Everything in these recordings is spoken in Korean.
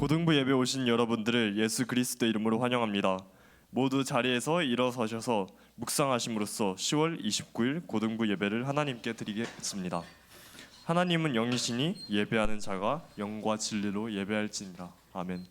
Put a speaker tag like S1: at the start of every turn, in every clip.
S1: 고등부 예배 오신 여러분들을 예수 그리스도 이름으로 환영합니다. 모두 자리에서 일어서셔서 묵상하심으로써 10월 29일 고등부 예배를 하나님께 드리겠습니다. 하나님은 영이시니 예배하는 자가 영과 진리로 예배할지니라. 아멘.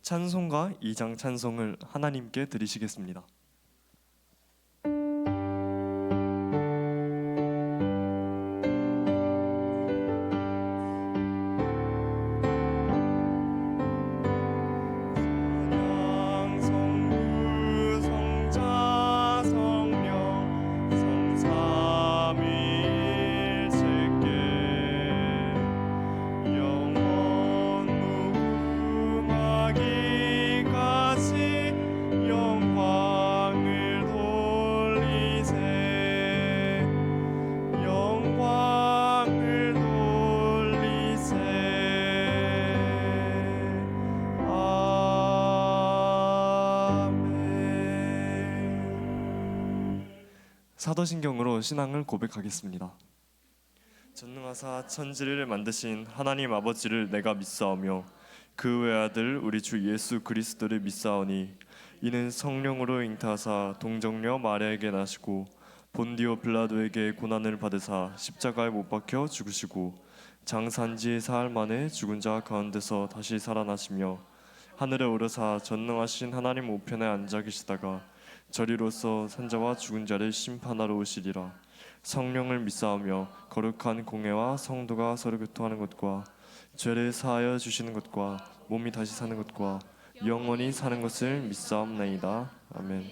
S1: 찬송가 2장 찬송을 하나님께 드리시겠습니다. 사도신경으로 신앙을 고백하겠습니다. 전능하사 천지를 만드신 하나님 아버지를 내가 믿사오며 그 외아들 우리 주 예수 그리스도를 믿사오니 이는 성령으로 잉타하사 동정녀 마리아에게 나시고 본디오 빌라도에게 고난을 받으사 십자가에 못 박혀 죽으시고 장사한 지 사흘 만에 죽은 자 가운데서 다시 살아나시며 하늘에 오르사 전능하신 하나님 우편에 앉아 계시다가 저리로서 산자와 죽은 자를 심판하러 오시리라. 성령을 믿사오며 거룩한 공회와 성도가 서로 교통하는 것과 죄를 사하여 주시는 것과 몸이 다시 사는 것과 영원히 사는 것을 믿사옵나이다. 아멘.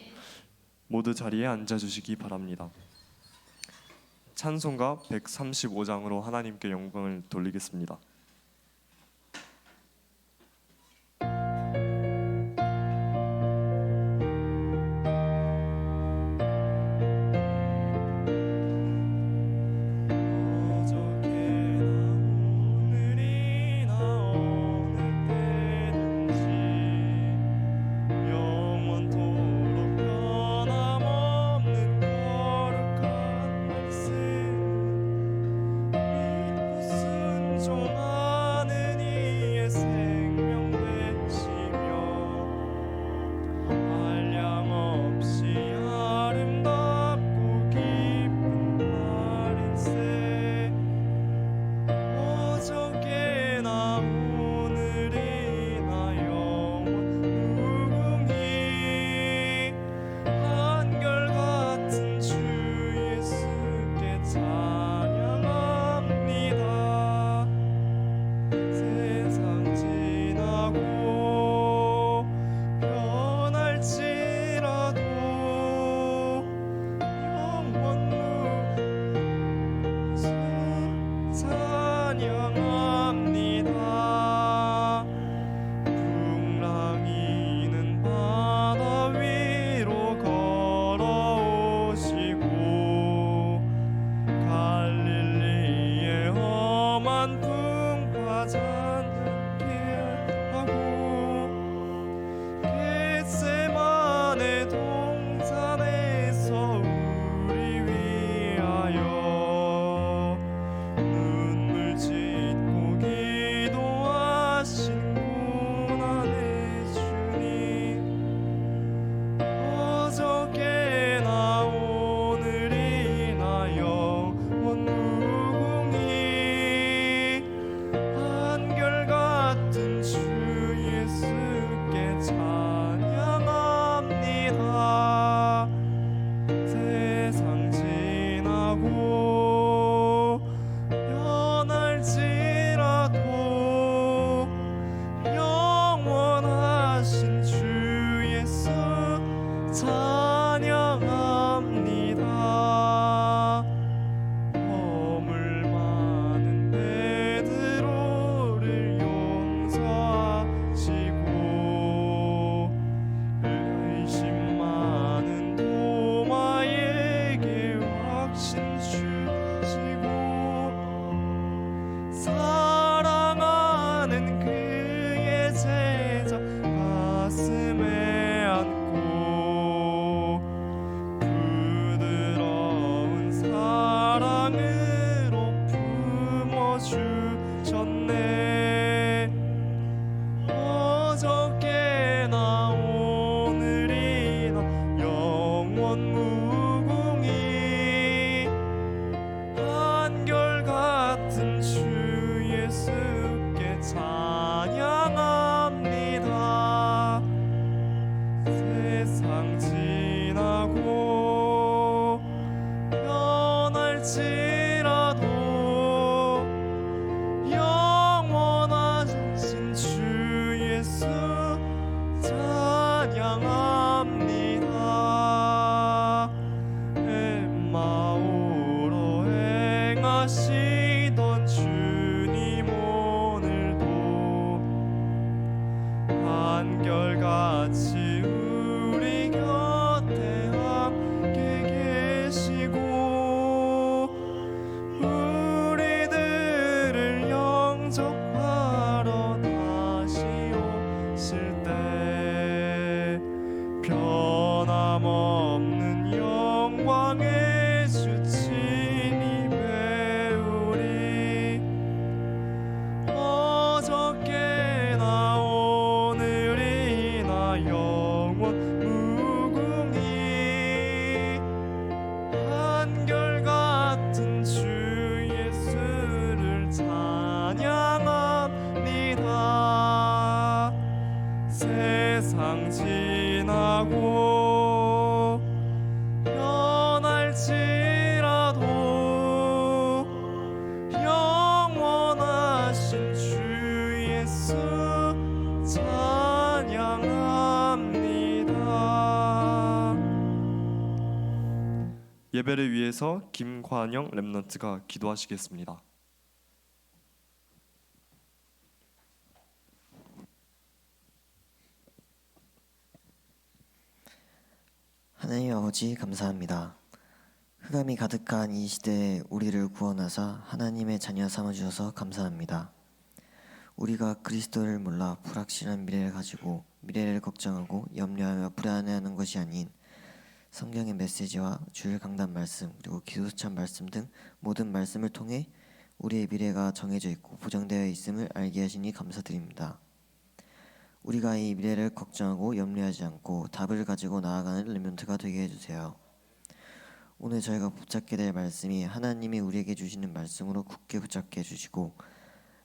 S1: 모두 자리에 앉아주시기 바랍니다. 찬송가 135장으로 하나님께 영광을 돌리겠습니다.
S2: 좀
S1: 나오느리라 영원 무궁히 한결같은 주 예수께 찬양합니다. 세상 지나고 변할지라도 영원하신 주 예수 찬양합니다. 엠마오로 행하시던 주님 오늘도 한결같이 우리 곁에 함께 계시고 우리들을 영접하러 다시 오실 때 변함없는 영광의 주 친히 배우리. 어저께나 오늘이나 영원 무궁히 한결같은 주 예수를 찬양합니다. 세상 지나고 변할지라도 영원하신 주 예수 찬양합니다. 예배를 위해서 김관영 랩런트가 기도하시겠습니다.
S2: 하나님 아버지 감사합니다. 흑암이 가득한 이 시대에 우리를 구원하사 하나님의 자녀 삼아주셔서 감사합니다. 우리가 그리스도를 몰라 불확실한 미래를 가지고 미래를 걱정하고 염려하며 불안해하는 것이 아닌 성경의 메시지와 주일 강단 말씀 그리고 기도찬 말씀 등 모든 말씀을 통해 우리의 미래가 정해져 있고 보장되어 있음을 알게 하시니 감사드립니다. 우리가 이 미래를 걱정하고 염려하지 않고 답을 가지고 나아가는 렘넌트가 되게 해주세요. 오늘 저희가 붙잡게 될 말씀이 하나님이 우리에게 주시는 말씀으로 굳게 붙잡게 해주시고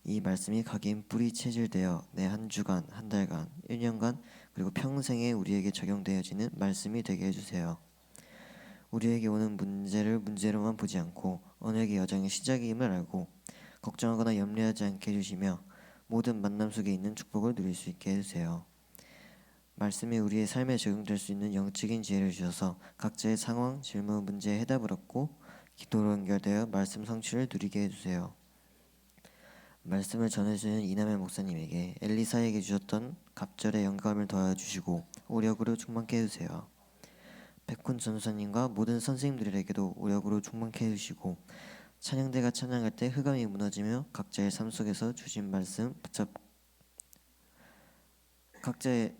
S2: 이 말씀이 각인 뿌리 체질되어 내 한 주간, 한 달간, 1년간 그리고 평생에 우리에게 적용되어지는 말씀이 되게 해주세요. 우리에게 오는 문제를 문제로만 보지 않고 언약의 여정의 시작임을 알고 걱정하거나 염려하지 않게 해주시며 모든 만남 속에 있는 축복을 누릴 수 있게 해주세요. 말씀이 우리의 삶에 적용될 수 있는 영적인 지혜를 주셔서 각자의 상황, 질문, 문제에 해답을 얻고 기도로 연결되어 말씀 성취를 누리게 해주세요. 말씀을 전해주는 이남의 목사님에게 엘리사에게 주셨던 갑절의 영감을 더해주시고 오력으로 충만케 해주세요. 백훈 전사님과 모든 선생님들에게도 오력으로 충만케 해주시고 찬양대가 찬양할 때 흑암이 무너지며 각자의 삶 속에서 주신 말씀 각자의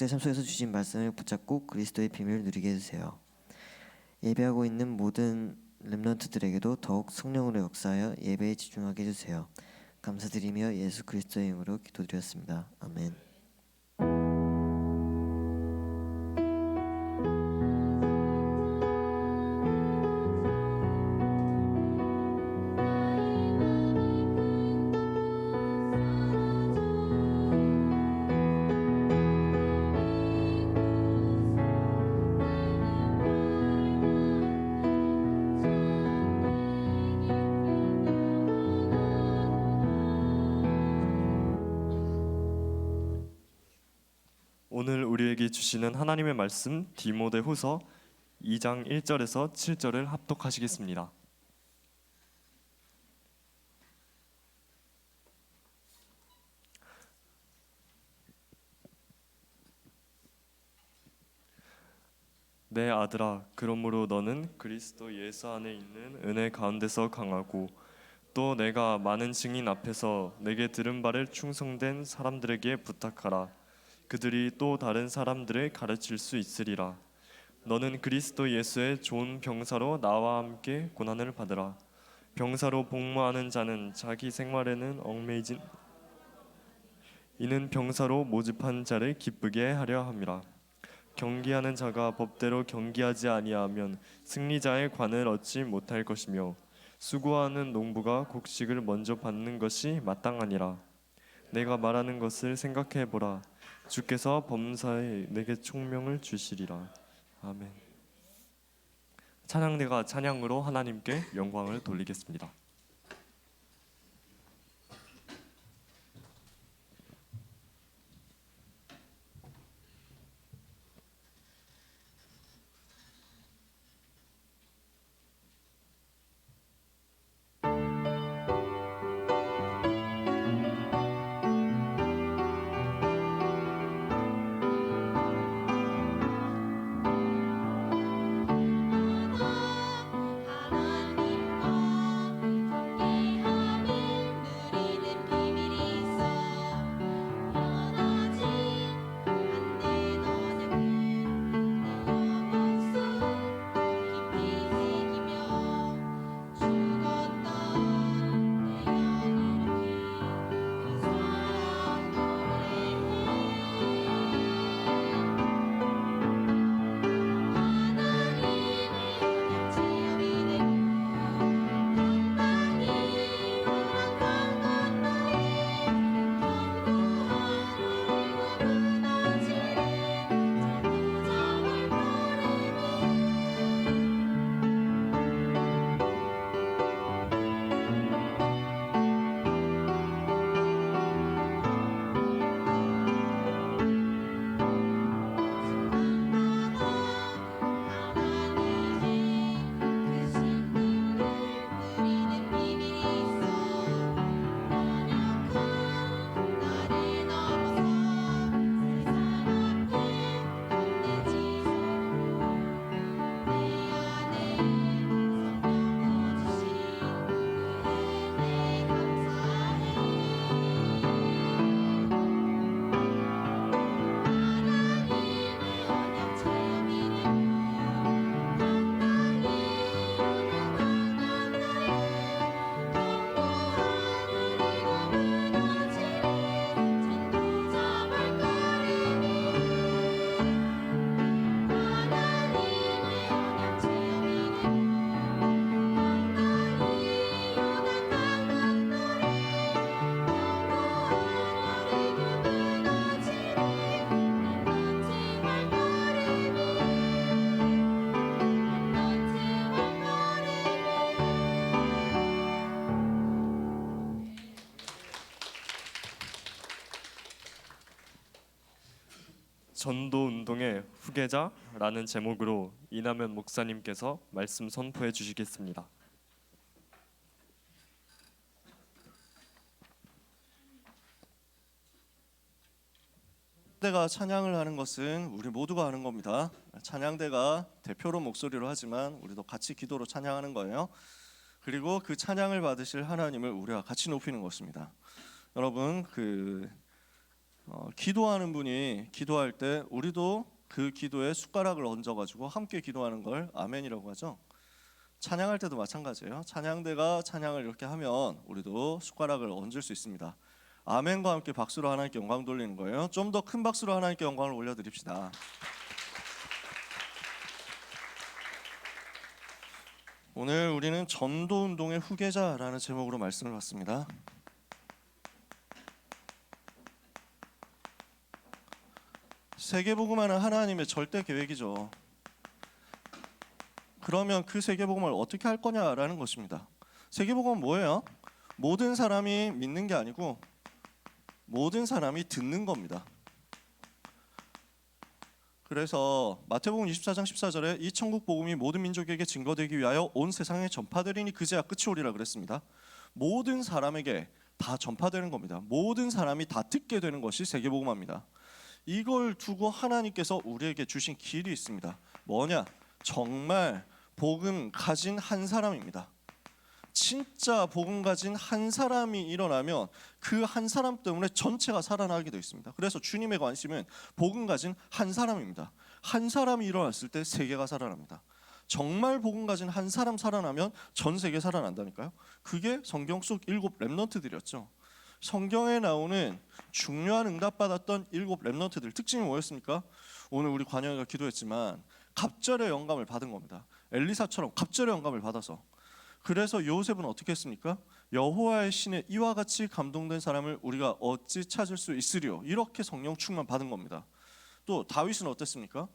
S2: 삶 속에서 주신 말씀을 붙잡고 그리스도의 비밀을 누리게 해주세요. 예배하고 있는 모든 렘넌트들에게도 더욱 성령으로 역사하여 예배에 집중하게 해주세요. 감사드리며 예수 그리스도의 이름으로 기도드렸습니다. 아멘.
S1: 오늘 우리에게 주시는 하나님의 말씀 디모데후서 2장 1절에서 7절을 합독하시겠습니다. 내 아들아, 그러므로 너는 그리스도 예수 안에 있는 은혜 가운데서 강하고 또 내가 많은 증인 앞에서 내게 들은 바를 충성된 사람들에게 부탁하라. 그들이 또 다른 사람들을 가르칠 수 있으리라. 너는 그리스도 예수의 좋은 병사로 나와 함께 고난을 받으라. 병사로 복무하는 자는 자기 생활에는 얽매이진 이는 병사로 모집한 자를 기쁘게 하려 함이라. 경기하는 자가 법대로 경기하지 아니하면 승리자의 관을 얻지 못할 것이며 수고하는 농부가 곡식을 먼저 받는 것이 마땅하니라. 내가 말하는 것을 생각해 보라. 주께서 범사에 내게 총명을 주시리라. 아멘. 찬양대가 찬양으로 하나님께 영광을 돌리겠습니다. 전도 운동의 후계자라는 제목으로 이남현 목사님께서 말씀 선포해 주시겠습니다.
S3: 찬양대가 찬양을 하는 것은 우리 모두가 하는 겁니다. 찬양대가 대표로 목소리로 하지만 우리도 같이 기도로 찬양하는 거예요. 그리고 그 찬양을 받으실 하나님을 우리가 같이 높이는 것입니다. 여러분 기도하는 분이 기도할 때 우리도 그 기도에 숟가락을 얹어가지고 함께 기도하는 걸 아멘이라고 하죠. 찬양할 때도 마찬가지예요. 찬양대가 찬양을 이렇게 하면 우리도 숟가락을 얹을 수 있습니다. 아멘과 함께 박수로 하나님께 영광 돌리는 거예요. 좀 더 큰 박수로 하나님께 영광을 올려드립시다. 오늘 우리는 전도운동의 후계자라는 제목으로 말씀을 받습니다. 세계복음화는 하나님의 절대 계획이죠. 그러면 그 세계복음을 어떻게 할 거냐라는 것입니다. 세계복음은 뭐예요? 모든 사람이 믿는 게 아니고 모든 사람이 듣는 겁니다. 그래서 마태복음 24장 14절에 이 천국 복음이 모든 민족에게 증거되기 위하여 온 세상에 전파되리니 그제야 끝이 오리라 그랬습니다. 모든 사람에게 다 전파되는 겁니다. 모든 사람이 다 듣게 되는 것이 세계복음화입니다. 이걸 두고 하나님께서 우리에게 주신 길이 있습니다. 뭐냐? 정말 복음 가진 한 사람입니다. 진짜 복음 가진 한 사람이 일어나면 그 한 사람 때문에 전체가 살아나게 되어 있습니다. 그래서 주님의 관심은 복음 가진 한 사람입니다. 한 사람이 일어났을 때 세계가 살아납니다. 정말 복음 가진 한 사람 살아나면 전 세계 살아난다니까요. 그게 성경 속 7 렘넌트들이었죠. 성경에 나오는 중요한 응답받았던 7 렘넌트들 특징이 뭐였습니까? 오늘 우리 관영이가 기도했지만 갑절의 영감을 받은 겁니다. 엘리사처럼 갑절의 영감을 받아서. 그래서 요셉은 어떻게 했습니까? 여호와의 신에 이와 같이 감동된 사람을 우리가 어찌 찾을 수 있으리요? 이렇게 성령 충만 받은 겁니다. 또 다윗은 어땠습니까?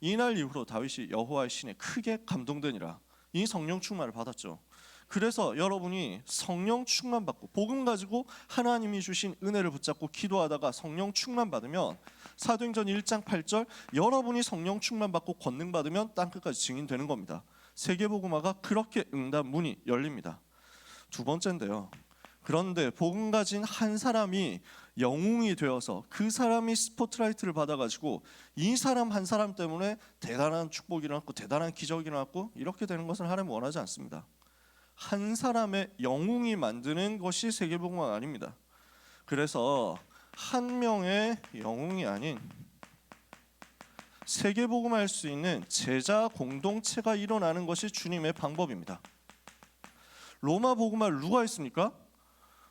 S3: 이날 이후로 다윗이 여호와의 신에 크게 감동되니라. 이 성령 충만을 받았죠. 그래서 여러분이 성령 충만 받고 복음 가지고 하나님이 주신 은혜를 붙잡고 기도하다가 성령 충만 받으면 사도행전 1장 8절 여러분이 성령 충만 받고 권능 받으면 땅끝까지 증인되는 겁니다. 세계복음화가 그렇게 응답 문이 열립니다. 두 번째인데요. 그런데 복음 가진 한 사람이 영웅이 되어서 그 사람이 스포트라이트를 받아가지고 이 사람 한 사람 때문에 대단한 축복이 일어났고 대단한 기적이 일어났고 이렇게 되는 것을 하나님은 원하지 않습니다. 한 사람의 영웅이 만드는 것이 세계복음화가 아닙니다. 그래서 한 명의 영웅이 아닌 세계복음화할 수 있는 제자 공동체가 일어나는 것이 주님의 방법입니다. 로마 복음화를 누가 했습니까?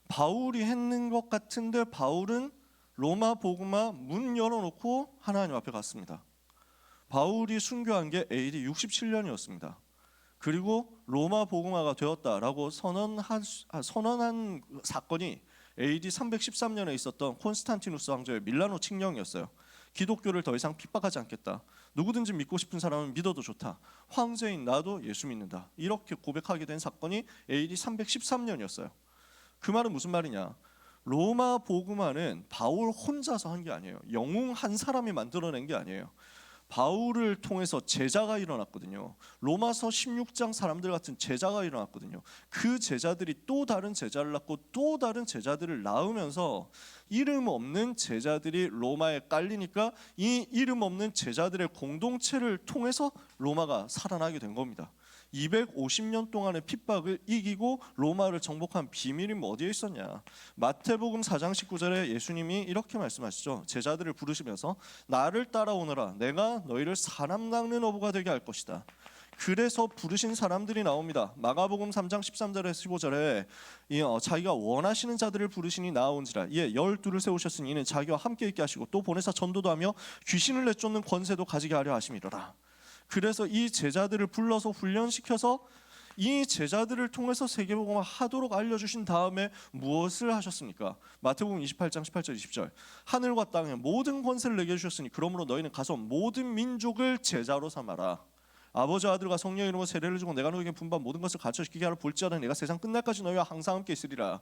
S3: 바울이 했는 것 같은데 바울은 로마 복음화 문 열어놓고 하나님 앞에 갔습니다. 바울이 순교한 게 AD 67년이었습니다. 그리고 로마 복음화가 되었다라고 선언한 사건이 AD 313년에 있었던 콘스탄티누스 왕조의 밀라노 칙령이었어요. 기독교를 더 이상 핍박하지 않겠다. 누구든지 믿고 싶은 사람은 믿어도 좋다. 황제인 나도 예수 믿는다. 이렇게 고백하게 된 사건이 AD 313년이었어요. 그 말은 무슨 말이냐? 로마 복음화는 바울 혼자서 한 게 아니에요. 영웅 한 사람이 만들어낸 게 아니에요. 바울을 통해서 제자가 일어났거든요. 로마서 16장 사람들 같은 제자가 일어났거든요. 그 제자들이 또 다른 제자를 낳고 또 다른 제자들을 낳으면서 이름 없는 제자들이 로마에 깔리니까 이 이름 없는 제자들의 공동체를 통해서 로마가 살아나게 된 겁니다. 250년 동안의 핍박을 이기고 로마를 정복한 비밀이 어디에 있었냐? 마태복음 4장 19절에 예수님이 이렇게 말씀하시죠. 제자들을 부르시면서 나를 따라오너라. 내가 너희를 사람 낚는 어부가 되게 할 것이다. 그래서 부르신 사람들이 나옵니다. 마가복음 3장 13절에 15절에 자기가 원하시는 자들을 부르시니 나아온지라. 예, 12를 세우셨으니 이는 자기와 함께 있게 하시고 또 보내사 전도도 하며 귀신을 내쫓는 권세도 가지게 하려 하심이로라. 그래서 이 제자들을 불러서 훈련시켜서 이 제자들을 통해서 세계복음화 하도록 알려주신 다음에 무엇을 하셨습니까? 마태복음 28장 18절 20절 하늘과 땅에 모든 권세를 내게 주셨으니 그러므로 너희는 가서 모든 민족을 제자로 삼아라. 아버지 아들과 성령의 이름으로 세례를 주고 내가 너희에게 분반 모든 것을 가르쳐주게 하라. 볼지어다 내가 세상 끝날까지 너희와 항상 함께 있으리라.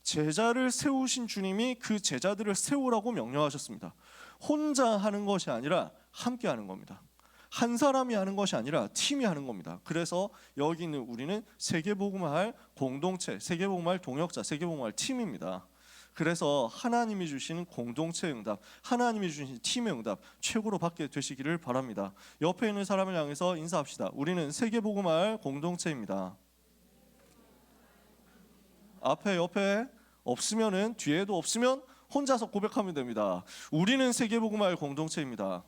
S3: 제자를 세우신 주님이 그 제자들을 세우라고 명령하셨습니다. 혼자 하는 것이 아니라 함께 하는 겁니다. 한 사람이 하는 것이 아니라 팀이 하는 겁니다. 그래서 여기 있는 우리는 세계복음화할 공동체, 세계복음화할 동역자, 세계복음화할 팀입니다. 그래서 하나님이 주시는 공동체 응답, 하나님이 주신 팀의 응답 최고로 받게 되시기를 바랍니다. 옆에 있는 사람을 향해서 인사합시다. 우리는 세계복음화할 공동체입니다. 앞에 옆에 없으면은 뒤에도 없으면 혼자서 고백하면 됩니다. 우리는 세계복음화할 공동체입니다.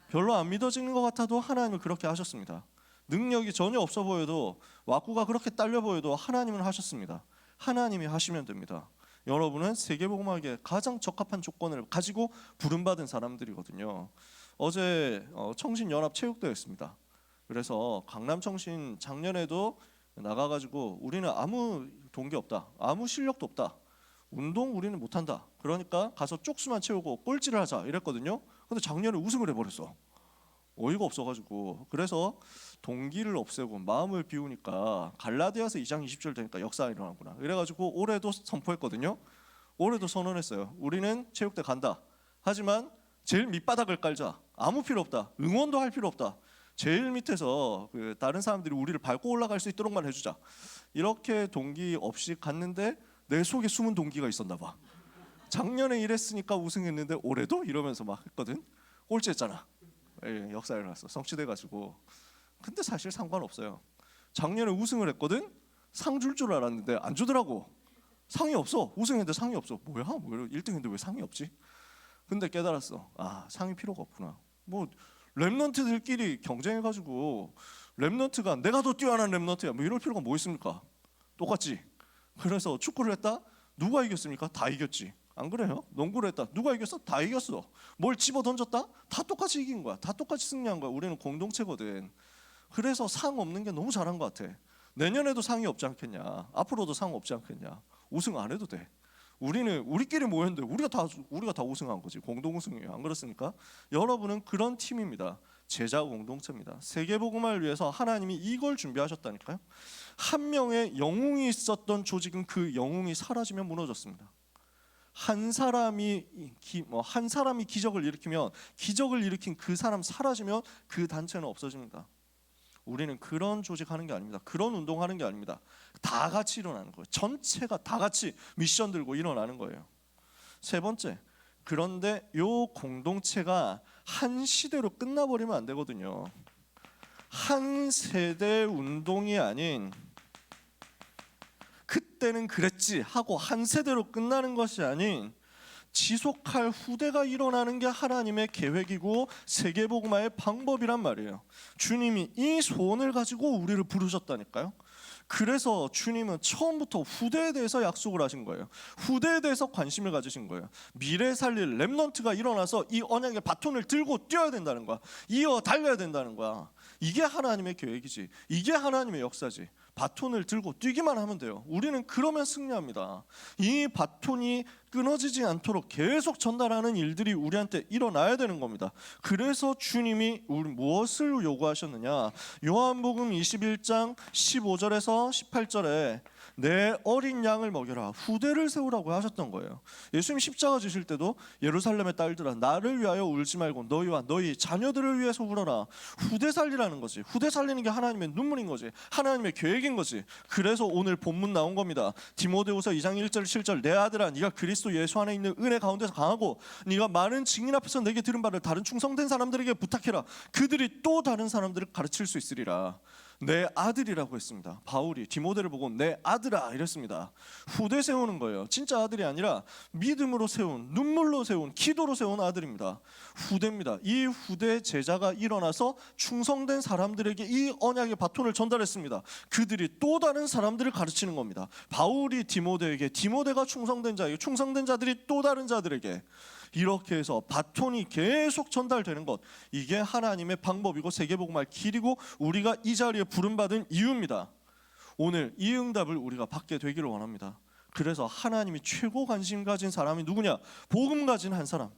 S3: 별로 안 믿어지는 것 같아도 하나님은 그렇게 하셨습니다. 능력이 전혀 없어 보여도 왁구가 그렇게 딸려 보여도 하나님은 하셨습니다. 하나님이 하시면 됩니다. 여러분은 세계복음화에 가장 적합한 조건을 가지고 부름받은 사람들이거든요. 어제 청신연합 체육대회였습니다. 그래서 강남청신 작년에도 나가가지고 우리는 아무 동기 없다, 아무 실력도 없다, 운동 우리는 못한다. 그러니까 가서 쪽수만 채우고 꼴찌를 하자 이랬거든요. 근데 작년에 우승을 해버렸어. 어이가 없어가지고. 그래서 동기를 없애고 마음을 비우니까 갈라디아서 2장 20절 되니까 역사가 일어나구나. 그래가지고 올해도 선포했거든요. 올해도 선언했어요. 우리는 체육대 간다. 하지만 제일 밑바닥을 깔자. 아무 필요 없다. 응원도 할 필요 없다. 제일 밑에서 다른 사람들이 우리를 밟고 올라갈 수 있도록만 해주자. 이렇게 동기 없이 갔는데 내 속에 숨은 동기가 있었나 봐. 작년에 이랬으니까 우승했는데 올해도 이러면서 막 했거든. 꼴찌했잖아. 예, 역사에 일어났어. 성취돼가지고. 근데 사실 상관없어요. 작년에 우승을 했거든. 상 줄 줄 알았는데 안 주더라고. 상이 없어. 우승했는데 상이 없어. 뭐야? 1등했는데 왜 상이 없지? 근데 깨달았어. 아, 상이 필요가 없구나. 뭐 랩런트들끼리 경쟁해가지고 랩런트가 내가 더 뛰어난 랩런트야. 뭐 이럴 필요가 뭐 있습니까? 똑같지. 그래서 축구를 했다. 누가 이겼습니까? 다 이겼지. 안 그래요? 농구를 했다. 누가 이겼어? 다 이겼어. 뭘 집어 던졌다? 다 똑같이 이긴 거야. 다 똑같이 승리한 거야. 우리는 공동체거든. 그래서 상 없는 게 너무 잘한 것 같아. 내년에도 상이 없지 않겠냐? 앞으로도 상 없지 않겠냐? 우승 안 해도 돼. 우리는 우리끼리 모였는데 우리가 다 우승한 거지. 공동 우승이에요. 안 그렇습니까? 여러분은 그런 팀입니다. 제자 공동체입니다. 세계복음화를 위해서 하나님이 이걸 준비하셨다니까요. 한 명의 영웅이 있었던 조직은 그 영웅이 사라지면 무너졌습니다. 한 사람이 기적을 일으키면 기적을 일으킨 그 사람 사라지면 그 단체는 없어집니다. 우리는 그런 조직하는 게 아닙니다. 그런 운동하는 게 아닙니다. 다 같이 일어나는 거예요. 전체가 다 같이 미션 들고 일어나는 거예요. 세 번째, 그런데 요 공동체가 한 시대로 끝나버리면 안 되거든요. 한 세대 운동이 아닌 그때는 그랬지 하고 한 세대로 끝나는 것이 아닌 지속할 후대가 일어나는 게 하나님의 계획이고 세계복음화의 방법이란 말이에요. 주님이 이 소원을 가지고 우리를 부르셨다니까요. 그래서 주님은 처음부터 후대에 대해서 약속을 하신 거예요. 후대에 대해서 관심을 가지신 거예요. 미래 살릴 렘넌트가 일어나서 이 언약의 바톤을 들고 뛰어야 된다는 거야. 이어 달려야 된다는 거야. 이게 하나님의 계획이지. 이게 하나님의 역사지. 바톤을 들고 뛰기만 하면 돼요. 우리는 그러면 승리합니다. 이 바톤이 끊어지지 않도록 계속 전달하는 일들이 우리한테 일어나야 되는 겁니다. 그래서 주님이 우리 무엇을 요구하셨느냐? 요한복음 21장 15절에서 18절에 내 어린 양을 먹여라, 후대를 세우라고 하셨던 거예요. 예수님 십자가 지실 때도 예루살렘의 딸들아 나를 위하여 울지 말고 너희와 너희 자녀들을 위해서 울어라. 후대 살리라는 거지. 후대 살리는 게 하나님의 눈물인 거지. 하나님의 계획인 거지. 그래서 오늘 본문 나온 겁니다. 디모데후서 2장 1절 7절 내 아들아 네가 그리스도 예수 안에 있는 은혜 가운데서 강하고 네가 많은 증인 앞에서 내게 들은 바를 다른 충성된 사람들에게 부탁해라. 그들이 또 다른 사람들을 가르칠 수 있으리라. 내 아들이라고 했습니다. 바울이 디모데를 보고 내 아들아 이랬습니다. 후대 세우는 거예요. 진짜 아들이 아니라 믿음으로 세운, 눈물로 세운, 기도로 세운 아들입니다. 후대입니다. 이 후대 제자가 일어나서 충성된 사람들에게 이 언약의 바톤을 전달했습니다. 그들이 또 다른 사람들을 가르치는 겁니다. 바울이 디모데에게, 디모데가 충성된 자에게, 충성된 자들이 또 다른 자들에게, 이렇게 해서 바톤이 계속 전달되는 것, 이게 하나님의 방법이고 세계복음화의 길이고 우리가 이 자리에 부름받은 이유입니다. 오늘 이 응답을 우리가 받게 되기를 원합니다. 그래서 하나님이 최고 관심 가진 사람이 누구냐? 복음 가진 한 사람.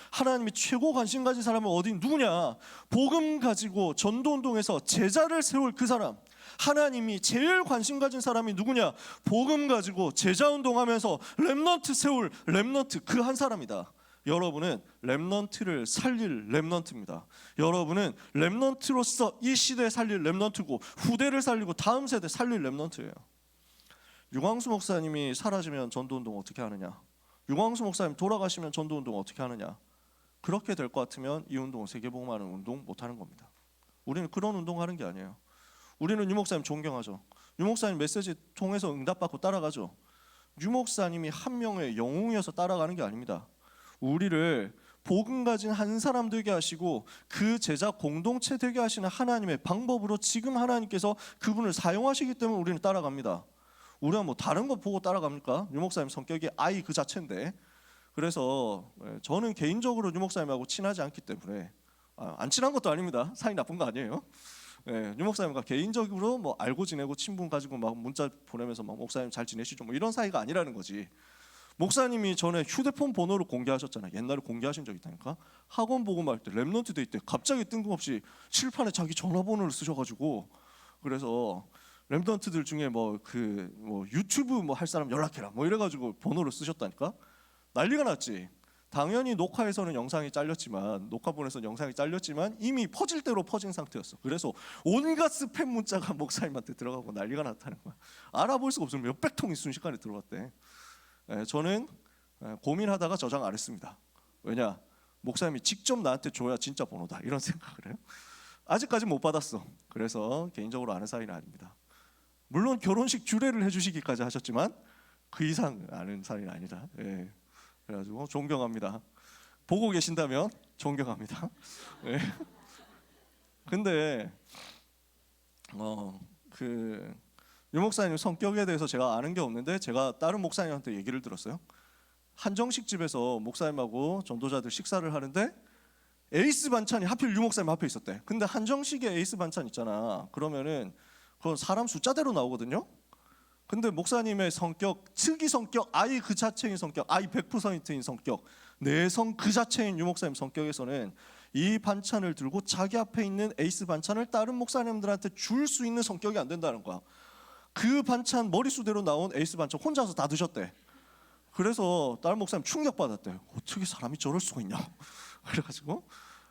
S3: 하나님이 최고 관심 가진 사람은 어디 누구냐? 복음 가지고 전도운동에서 제자를 세울 그 사람. 하나님이 제일 관심 가진 사람이 누구냐? 복음 가지고 제자운동하면서 렘넌트 세울 렘넌트 그 한 사람이다. 여러분은 렘넌트를 살릴 렘넌트입니다. 여러분은 렘넌트로서 이 시대에 살릴 렘넌트고 후대를 살리고 다음 세대 살릴 렘넌트예요. 유광수 목사님이 사라지면 전도운동 어떻게 하느냐? 유광수 목사님 돌아가시면 전도운동 어떻게 하느냐? 그렇게 될 것 같으면 이 운동은 세계복음화하는 운동 못하는 겁니다. 우리는 그런 운동하는 게 아니에요. 우리는 유 목사님 존경하죠. 유 목사님 메시지 통해서 응답받고 따라가죠. 유 목사님이 한 명의 영웅이어서 따라가는 게 아닙니다. 우리를 복음 가진 한 사람 되게 하시고 그 제자 공동체 되게 하시는 하나님의 방법으로 지금 하나님께서 그분을 사용하시기 때문에 우리는 따라갑니다. 우리가 뭐 다른 거 보고 따라갑니까? 유 목사님 성격이 아이 그 자체인데. 그래서 저는 개인적으로 유 목사님하고 친하지 않기 때문에, 안 친한 것도 아닙니다. 사이 나쁜 거 아니에요. 유 목사님과 개인적으로 뭐 알고 지내고 친분 가지고 막 문자 보내면서 막 목사님 잘 지내시죠 뭐 이런 사이가 아니라는 거지. 목사님이 전에 휴대폰 번호를 공개하셨잖아요. 옛날에 공개하신 적 있다니까. 학원 복음할 때 렘넌트 데이 때 갑자기 뜬금없이 칠판에 자기 전화번호를 쓰셔가지고, 그래서 렘넌트들 중에 뭐 유튜브 뭐 할 사람 연락해라 뭐 이래가지고 번호를 쓰셨다니까. 난리가 났지. 당연히 녹화에서는 영상이 잘렸지만, 녹화본에서는 영상이 잘렸지만 이미 퍼질 대로 퍼진 상태였어. 그래서 온갖 스팸 문자가 목사님한테 들어가고 난리가 났다는 거야. 알아볼 수가 없으면 몇백 통이 순식간에 들어갔대. 저는 고민하다가 저장 안 했습니다. 왜냐? 목사님이 직접 나한테 줘야 진짜 번호다 이런 생각을 해요. 아직까지 못 받았어. 그래서 개인적으로 아는 사이는 아닙니다. 물론 결혼식 주례를 해주시기까지 하셨지만 그 이상 아는 사이는 아니다. 그래가지고 존경합니다. 보고 계신다면 존경합니다. 근데 유 목사님 성격에 대해서 제가 아는 게 없는데 제가 다른 목사님한테 얘기를 들었어요. 한정식 집에서 목사님하고 전도자들 식사를 하는데 에이스 반찬이 하필 유 목사님 앞에 있었대. 근데 한정식에 에이스 반찬 있잖아. 그러면은 그건 사람 숫자대로 나오거든요. 근데 목사님의 성격, 특이 성격, 아이 그 자체인 성격, 아이 100%인 성격, 내성 그 자체인 유 목사님 성격에서는 이 반찬을 들고 자기 앞에 있는 에이스 반찬을 다른 목사님들한테 줄 수 있는 성격이 안 된다는 거야. 그 반찬 머릿수대로 나온 에이스 반찬 혼자서 다 드셨대. 그래서 다른 목사님 충격받았대. 어떻게 사람이 저럴 수가 있냐. 그래가지고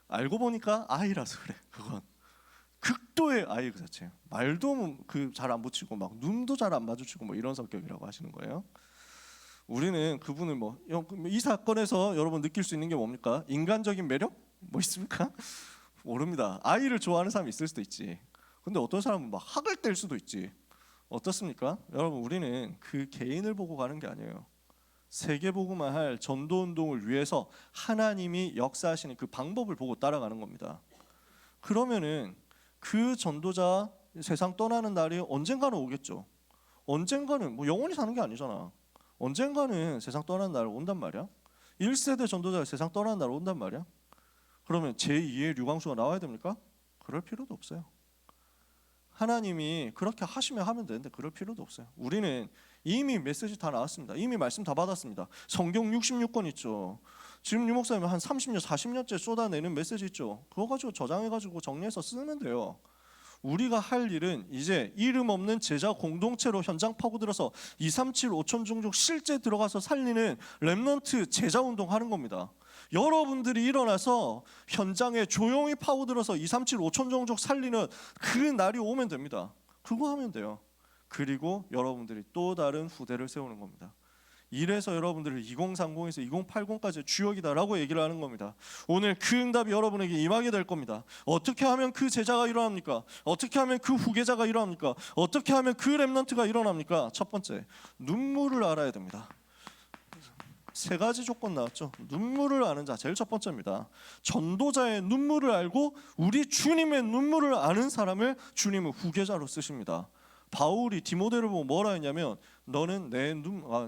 S3: 알고 보니까 아이라서 그래. 그건 극도의 아이 그 자체. 말도 그 잘 안 붙이고 막 눈도 잘 안 마주치고 뭐 이런 성격이라고 하시는 거예요. 우리는 그분을 뭐 이 사건에서 여러분 느낄 수 있는 게 뭡니까? 인간적인 매력 뭐 있습니까? 모릅니다. 아이를 좋아하는 사람이 있을 수도 있지. 근데 어떤 사람은 막 학을 뗄 수도 있지. 어떻습니까? 여러분 우리는 그 개인을 보고 가는 게 아니에요. 세계복음화 할 전도운동을 위해서 하나님이 역사하시는 그 방법을 보고 따라가는 겁니다. 그러면은 그 전도자 세상 떠나는 날이 언젠가는 오겠죠. 언젠가는 뭐 영원히 사는 게 아니잖아. 언젠가는 세상 떠나는 날 온단 말이야. 1세대 전도자가 세상 떠나는 날 온단 말이야. 그러면 제2의 류광수가 나와야 됩니까? 그럴 필요도 없어요. 하나님이 그렇게 하시면 하면 되는데 그럴 필요도 없어요. 우리는 이미 메시지 다 나왔습니다. 이미 말씀 다 받았습니다. 성경 66권 있죠. 지금 유 목사님 한 30년, 40년째 쏟아내는 메시지 있죠. 그거 가지고 저장해가지고 정리해서 쓰면 돼요. 우리가 할 일은 이제 이름 없는 제자 공동체로 현장 파고들어서 237 5천 종족 실제 들어가서 살리는 렘넌트 제자 운동 하는 겁니다. 여러분들이 일어나서 현장에 조용히 파고들어서 237 5천 종족 살리는 그 날이 오면 됩니다. 그거 하면 돼요. 그리고 여러분들이 또 다른 후대를 세우는 겁니다. 이래서 여러분들을 2030에서 2080까지 주역이다라고 얘기를 하는 겁니다. 오늘 그 응답이 여러분에게 임하게 될 겁니다. 어떻게 하면 그 제자가 일어납니까? 어떻게 하면 그 후계자가 일어납니까? 어떻게 하면 그 렘넌트가 일어납니까? 첫 번째, 눈물을 알아야 됩니다. 세 가지 조건 나왔죠. 눈물을 아는 자 제일 첫 번째입니다. 전도자의 눈물을 알고 우리 주님의 눈물을 아는 사람을 주님은 후계자로 쓰십니다. 바울이 디모데를 보고 뭐라 했냐면 너는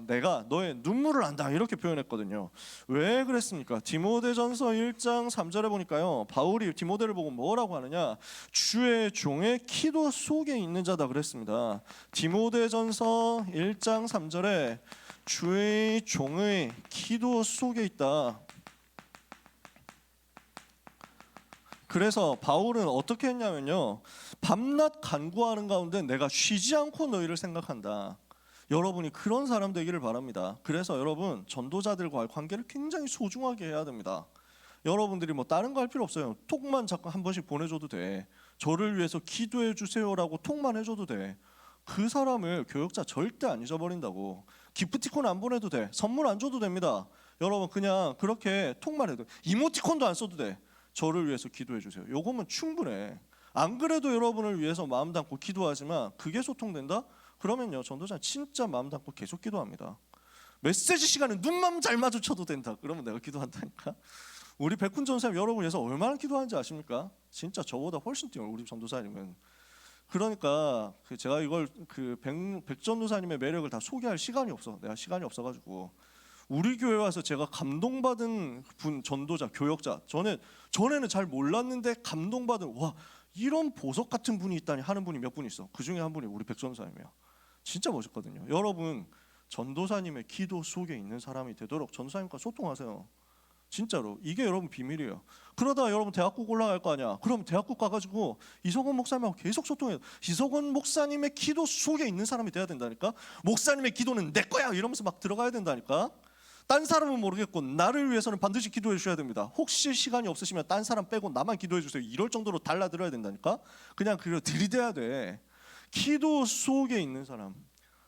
S3: 내가 너의 눈물을 안다 이렇게 표현했거든요. 왜 그랬습니까? 디모데전서 1장 3절에 보니까요. 바울이 디모데를 보고 뭐라고 하느냐? 주의 종의 기도 속에 있는 자다 그랬습니다. 디모데전서 1장 3절에 주의 종의 기도 속에 있다. 그래서 바울은 어떻게 했냐면요. 밤낮 간구하는 가운데 내가 쉬지 않고 너희를 생각한다. 여러분이 그런 사람 되기를 바랍니다. 그래서 여러분 전도자들과의 관계를 굉장히 소중하게 해야 됩니다. 여러분들이 뭐 다른 거 할 필요 없어요. 톡만 잠깐 한 번씩 보내줘도 돼. 저를 위해서 기도해 주세요라고 톡만 해줘도 돼. 그 사람을 교역자 절대 안 잊어버린다고. 기프티콘 안 보내도 돼. 선물 안 줘도 됩니다. 여러분 그냥 그렇게 톡만 해도 이모티콘도 안 써도 돼. 저를 위해서 기도해 주세요. 요거면 충분해. 안 그래도 여러분을 위해서 마음 담고 기도하지만 그게 소통된다? 그러면요 전도자는 진짜 마음 담고 계속 기도합니다. 메시지 시간에 눈만 잘 마주쳐도 된다. 그러면 내가 기도한다니까. 우리 백훈 전사님 여러분 위해서 얼마나 기도하는지 아십니까? 진짜 저보다 훨씬 뛰어요. 우리 전도사님은. 그러니까 제가 이걸 백전도사님의 매력을 다 소개할 시간이 없어. 내가 시간이 없어가지고. 우리 교회 와서 제가 감동받은 분 전도자 교역자 전에는 잘 몰랐는데 감동받은 와 이런 보석 같은 분이 있다니 하는 분이 몇 분 있어. 그 중에 한 분이 우리 백전도사님이야. 진짜 멋있거든요. 여러분 전도사님의 기도 속에 있는 사람이 되도록 전도사님과 소통하세요. 진짜로 이게 여러분 비밀이에요. 그러다가 여러분 대학국 올라갈 거 아니야. 그럼 대학국 가가지고 이석원 목사님하고 계속 소통해요. 이석원 목사님의 기도 속에 있는 사람이 돼야 된다니까. 목사님의 기도는 내 거야 이러면서 막 들어가야 된다니까. 딴 사람은 모르겠고 나를 위해서는 반드시 기도해 주셔야 됩니다. 혹시 시간이 없으시면 딴 사람 빼고 나만 기도해 주세요. 이럴 정도로 달라들어야 된다니까. 그냥 그걸 들이대야 돼. 기도 속에 있는 사람,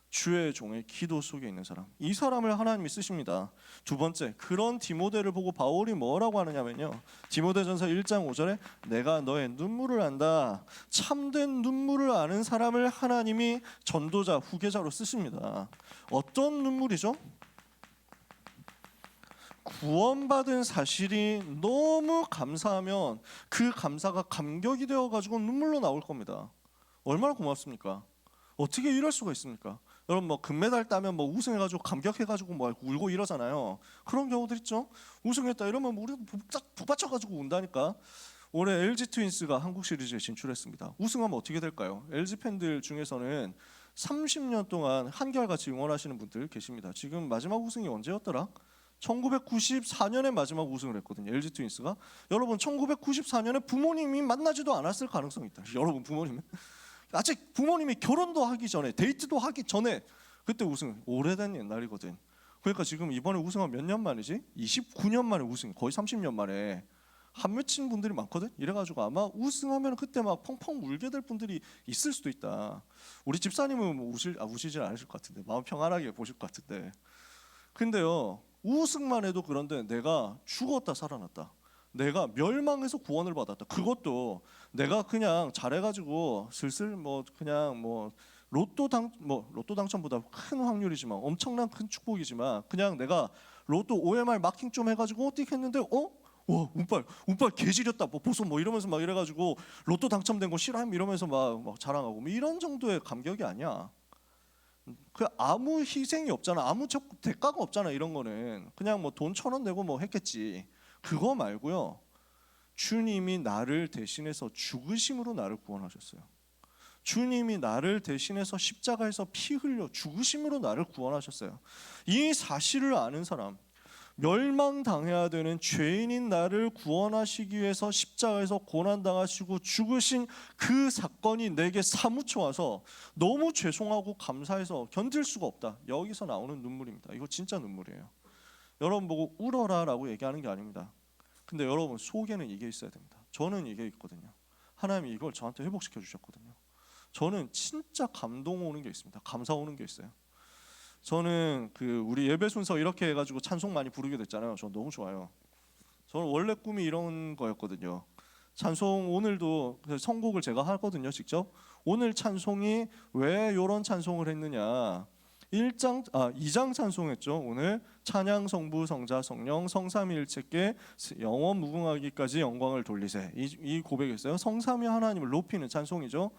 S3: 주의 종의 기도 속에 있는 사람, 이 사람을 하나님이 쓰십니다. 두 번째, 그런 디모데를 보고 바울이 뭐라고 하느냐면요. 디모데전서 1장 5절에 내가 너의 눈물을 안다. 참된 눈물을 아는 사람을 하나님이 전도자, 후계자로 쓰십니다. 어떤 눈물이죠? 구원받은 사실이 너무 감사하면 그 감사가 감격이 되어가지고 눈물로 나올 겁니다. 얼마나 고맙습니까? 어떻게 이럴 수가 있습니까? 여러분 뭐 금메달 따면 뭐 우승해가지고 감격해가지고 뭐 울고 이러잖아요. 그런 경우들 있죠. 우승했다 이러면 우리도 북받쳐가지고 운다니까. 올해 LG 트윈스가 한국 시리즈에 진출했습니다. 우승하면 어떻게 될까요? LG 팬들 중에서는 30년 동안 한결같이 응원하시는 분들 계십니다. 지금 마지막 우승이 언제였더라? 1994년에 마지막 우승을 했거든요. LG 트윈스가. 여러분 1994년에 부모님이 만나지도 않았을 가능성이 있다. 여러분 부모님 아직 부모님이 결혼도 하기 전에 데이트도 하기 전에 그때 우승. 오래된 옛날이거든. 그러니까 지금 이번에 우승한 몇 년 만이지? 29년 만에 우승. 거의 30년 만에 한 맺힌 분들이 많거든. 이래가지고 아마 우승하면 그때 막 펑펑 울게 될 분들이 있을 수도 있다. 우리 집사님은 뭐 우시질 않으실 것 같은데 마음 평안하게 보실 것 같은데. 근데요 우승만 해도 그런데 내가 죽었다 살아났다. 내가 멸망해서 구원을 받았다. 그것도 내가 그냥 잘해가지고 슬슬 뭐 그냥 뭐 로또 당첨보다 큰 확률이지만 엄청난 큰 축복이지만 그냥 내가 로또 OMR 마킹 좀 해가지고 어떻게 했는데 와 운빨 개지렸다 뭐 보소 뭐 이러면서 막 이래가지고 로또 당첨된 거 실함 이러면서 막 자랑하고 뭐 이런 정도의 감격이 아니야. 그 아무 희생이 없잖아. 아무 대가가 없잖아. 이런 거는 그냥 뭐 돈 1,000원 내고 뭐 했겠지. 그거 말고요. 주님이 나를 대신해서 죽으심으로 나를 구원하셨어요. 주님이 나를 대신해서 십자가에서 피 흘려 죽으심으로 나를 구원하셨어요. 이 사실을 아는 사람, 멸망당해야 되는 죄인인 나를 구원하시기 위해서 십자가에서 고난당하시고 죽으신 그 사건이 내게 사무쳐 와서 너무 죄송하고 감사해서 견딜 수가 없다. 여기서 나오는 눈물입니다. 이거 진짜 눈물이에요. 여러분 보고 울어라 라고 얘기하는 게 아닙니다. 근데 여러분 속에는 이게 있어야 됩니다. 저는 이게 있거든요. 하나님이 이걸 저한테 회복시켜 주셨거든요. 저는 진짜 감동 오는 게 있습니다. 감사 오는 게 있어요. 저는 우리 예배 순서 이렇게 해가지고 찬송 많이 부르게 됐잖아요. 저 너무 좋아요. 저는 원래 꿈이 이런 거였거든요. 찬송 오늘도 선곡을 제가 하거든요. 직접. 오늘 찬송이 왜 이런 찬송을 했느냐. 2장 찬송했죠. 오늘 찬양 성부 성자 성령 성삼위일체께 영원 무궁하기까지 영광을 돌리세. 이 고백했어요. 성삼위 하나님을 높이는 찬송이죠.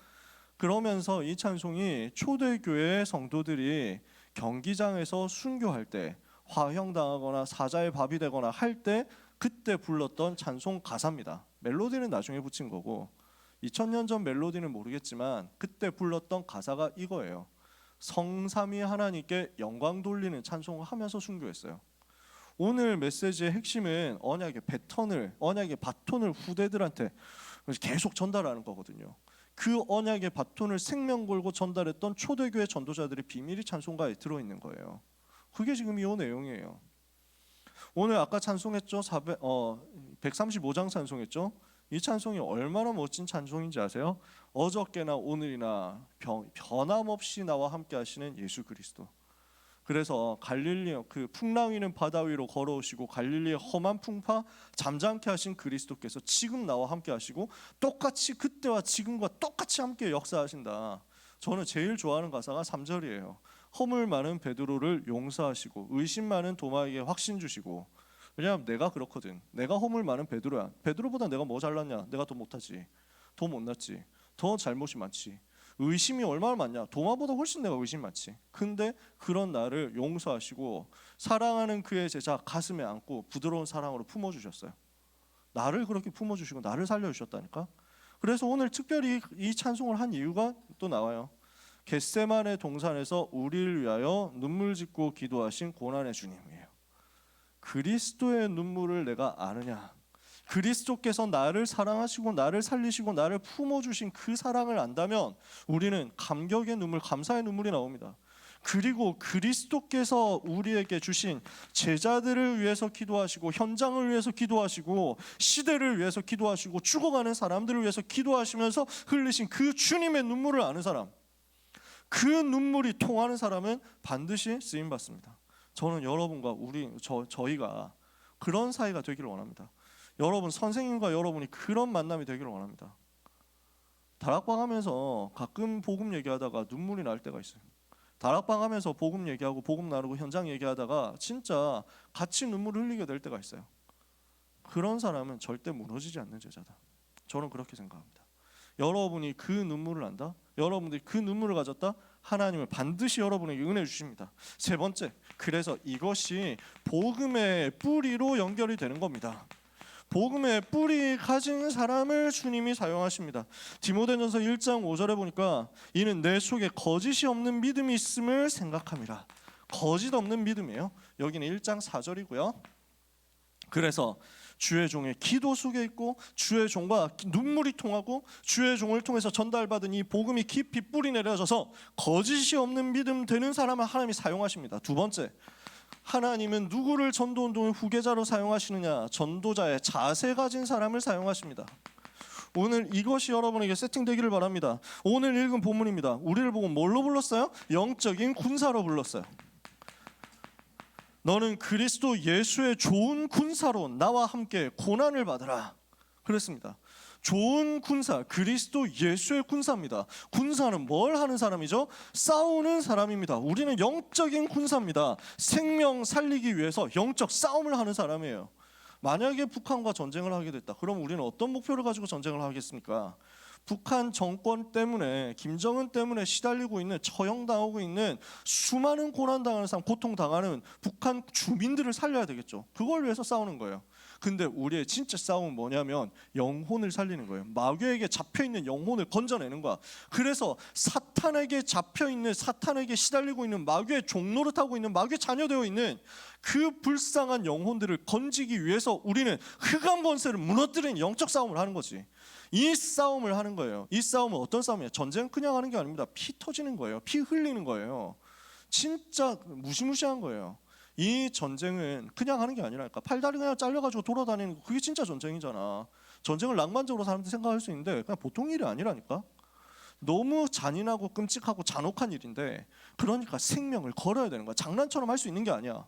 S3: 그러면서 이 찬송이 초대교회 성도들이 경기장에서 순교할 때 화형당하거나 사자의 밥이 되거나 할 때 그때 불렀던 찬송 가사입니다. 멜로디는 나중에 붙인 거고 2000년 전 멜로디는 모르겠지만 그때 불렀던 가사가 이거예요. 성삼위 하나님께 영광 돌리는 찬송을 하면서 순교했어요. 오늘 메시지의 핵심은 언약의 바톤을 후대들한테 계속 전달하는 거거든요. 그 언약의 바톤을 생명 걸고 전달했던 초대교회 전도자들의 비밀이 찬송가에 들어있는 거예요. 그게 지금 이 내용이에요. 오늘 아까 찬송했죠. 135장 찬송했죠. 이 찬송이 얼마나 멋진 찬송인지 아세요? 어저께나 오늘이나 변함없이 나와 함께 하시는 예수 그리스도. 그래서 갈릴리 풍랑 위는 바다 위로 걸어오시고 갈릴리의 험한 풍파 잠잠케 하신 그리스도께서 지금 나와 함께 하시고 똑같이 그때와 지금과 똑같이 함께 역사하신다. 저는 제일 좋아하는 가사가 3절이에요. 허물 많은 베드로를 용서하시고 의심 많은 도마에게 확신 주시고. 왜냐하면 내가 그렇거든. 내가 허물 많은 베드로야. 베드로보다 내가 뭐 잘났냐? 내가 더 못하지. 더 못났지. 더 잘못이 많지. 의심이 얼마나 많냐? 도마보다 훨씬 내가 의심 많지. 근데 그런 나를 용서하시고 사랑하는 그의 제자 가슴에 안고 부드러운 사랑으로 품어주셨어요. 나를 그렇게 품어주시고 나를 살려주셨다니까. 그래서 오늘 특별히 이 찬송을 한 이유가 또 나와요. 겟세마네 동산에서 우리를 위하여 눈물 짓고 기도하신 고난의 주님이에요. 그리스도의 눈물을 내가 아느냐? 그리스도께서 나를 사랑하시고 나를 살리시고 나를 품어주신 그 사랑을 안다면 우리는 감격의 눈물, 감사의 눈물이 나옵니다. 그리고 그리스도께서 우리에게 주신 제자들을 위해서 기도하시고 현장을 위해서 기도하시고 시대를 위해서 기도하시고 죽어가는 사람들을 위해서 기도하시면서 흘리신 그 주님의 눈물을 아는 사람, 그 눈물이 통하는 사람은 반드시 쓰임받습니다. 저는 여러분과 저희가 그런 사이가 되기를 원합니다. 여러분 선생님과 여러분이 그런 만남이 되기를 원합니다. 다락방 하면서 가끔 복음 얘기하다가 눈물이 날 때가 있어요. 다락방 하면서 복음 얘기하고 복음 나누고 현장 얘기하다가 진짜 같이 눈물을 흘리게 될 때가 있어요. 그런 사람은 절대 무너지지 않는 제자다. 저는 그렇게 생각합니다. 여러분이 그 눈물을 안다? 여러분들이 그 눈물을 가졌다? 하나님은 반드시 여러분에게 은혜 주십니다. 세 번째, 그래서 이것이 복음의 뿌리로 연결이 되는 겁니다. 복음의 뿌리 가진 사람을 주님이 사용하십니다. 디모데전서 1장 5절에 보니까 이는 내 속에 거짓이 없는 믿음이 있음을 생각함이라. 거짓 없는 믿음이에요. 여기는 1장 4절이고요. 그래서 주의 종의 기도 속에 있고 주의 종과 눈물이 통하고 주의 종을 통해서 전달받은 이 복음이 깊이 뿌리 내려져서 거짓이 없는 믿음 되는 사람을 하나님이 사용하십니다. 두 번째, 하나님은 누구를 전도운동의 후계자로 사용하시느냐? 전도자의 자세 가진 사람을 사용하십니다. 오늘 이것이 여러분에게 세팅되기를 바랍니다. 오늘 읽은 본문입니다. 우리를 보고 뭘로 불렀어요? 영적인 군사로 불렀어요. 너는 그리스도 예수의 좋은 군사로 나와 함께 고난을 받으라 그랬습니다. 좋은 군사, 그리스도 예수의 군사입니다. 군사는 뭘 하는 사람이죠? 싸우는 사람입니다. 우리는 영적인 군사입니다. 생명 살리기 위해서 영적 싸움을 하는 사람이에요. 만약에 북한과 전쟁을 하게 됐다. 그럼 우리는 어떤 목표를 가지고 전쟁을 하겠습니까? 북한 정권 때문에, 김정은 때문에 시달리고 있는, 처형당하고 있는 수많은 고난당하는 사람, 고통당하는 북한 주민들을 살려야 되겠죠. 그걸 위해서 싸우는 거예요. 근데 우리의 진짜 싸움은 뭐냐면 영혼을 살리는 거예요. 마귀에게 잡혀있는 영혼을 건져내는 거야. 그래서 사탄에게 잡혀있는, 사탄에게 시달리고 있는, 마귀의 종노릇하고 있는, 마귀의 자녀되어 있는 그 불쌍한 영혼들을 건지기 위해서 우리는 흑암 권세를 무너뜨리는 영적 싸움을 하는 거지. 이 싸움을 하는 거예요. 이 싸움은 어떤 싸움이에요? 전쟁 그냥 하는 게 아닙니다. 피 터지는 거예요. 피 흘리는 거예요. 진짜 무시무시한 거예요. 이 전쟁은 그냥 하는 게 아니라니까. 팔다리 그냥 잘려가지고 돌아다니는 거, 그게 진짜 전쟁이잖아. 전쟁을 낭만적으로 사람들이 생각할 수 있는데 그냥 보통 일이 아니라니까. 너무 잔인하고 끔찍하고 잔혹한 일인데, 그러니까 생명을 걸어야 되는 거야. 장난처럼 할 수 있는 게 아니야.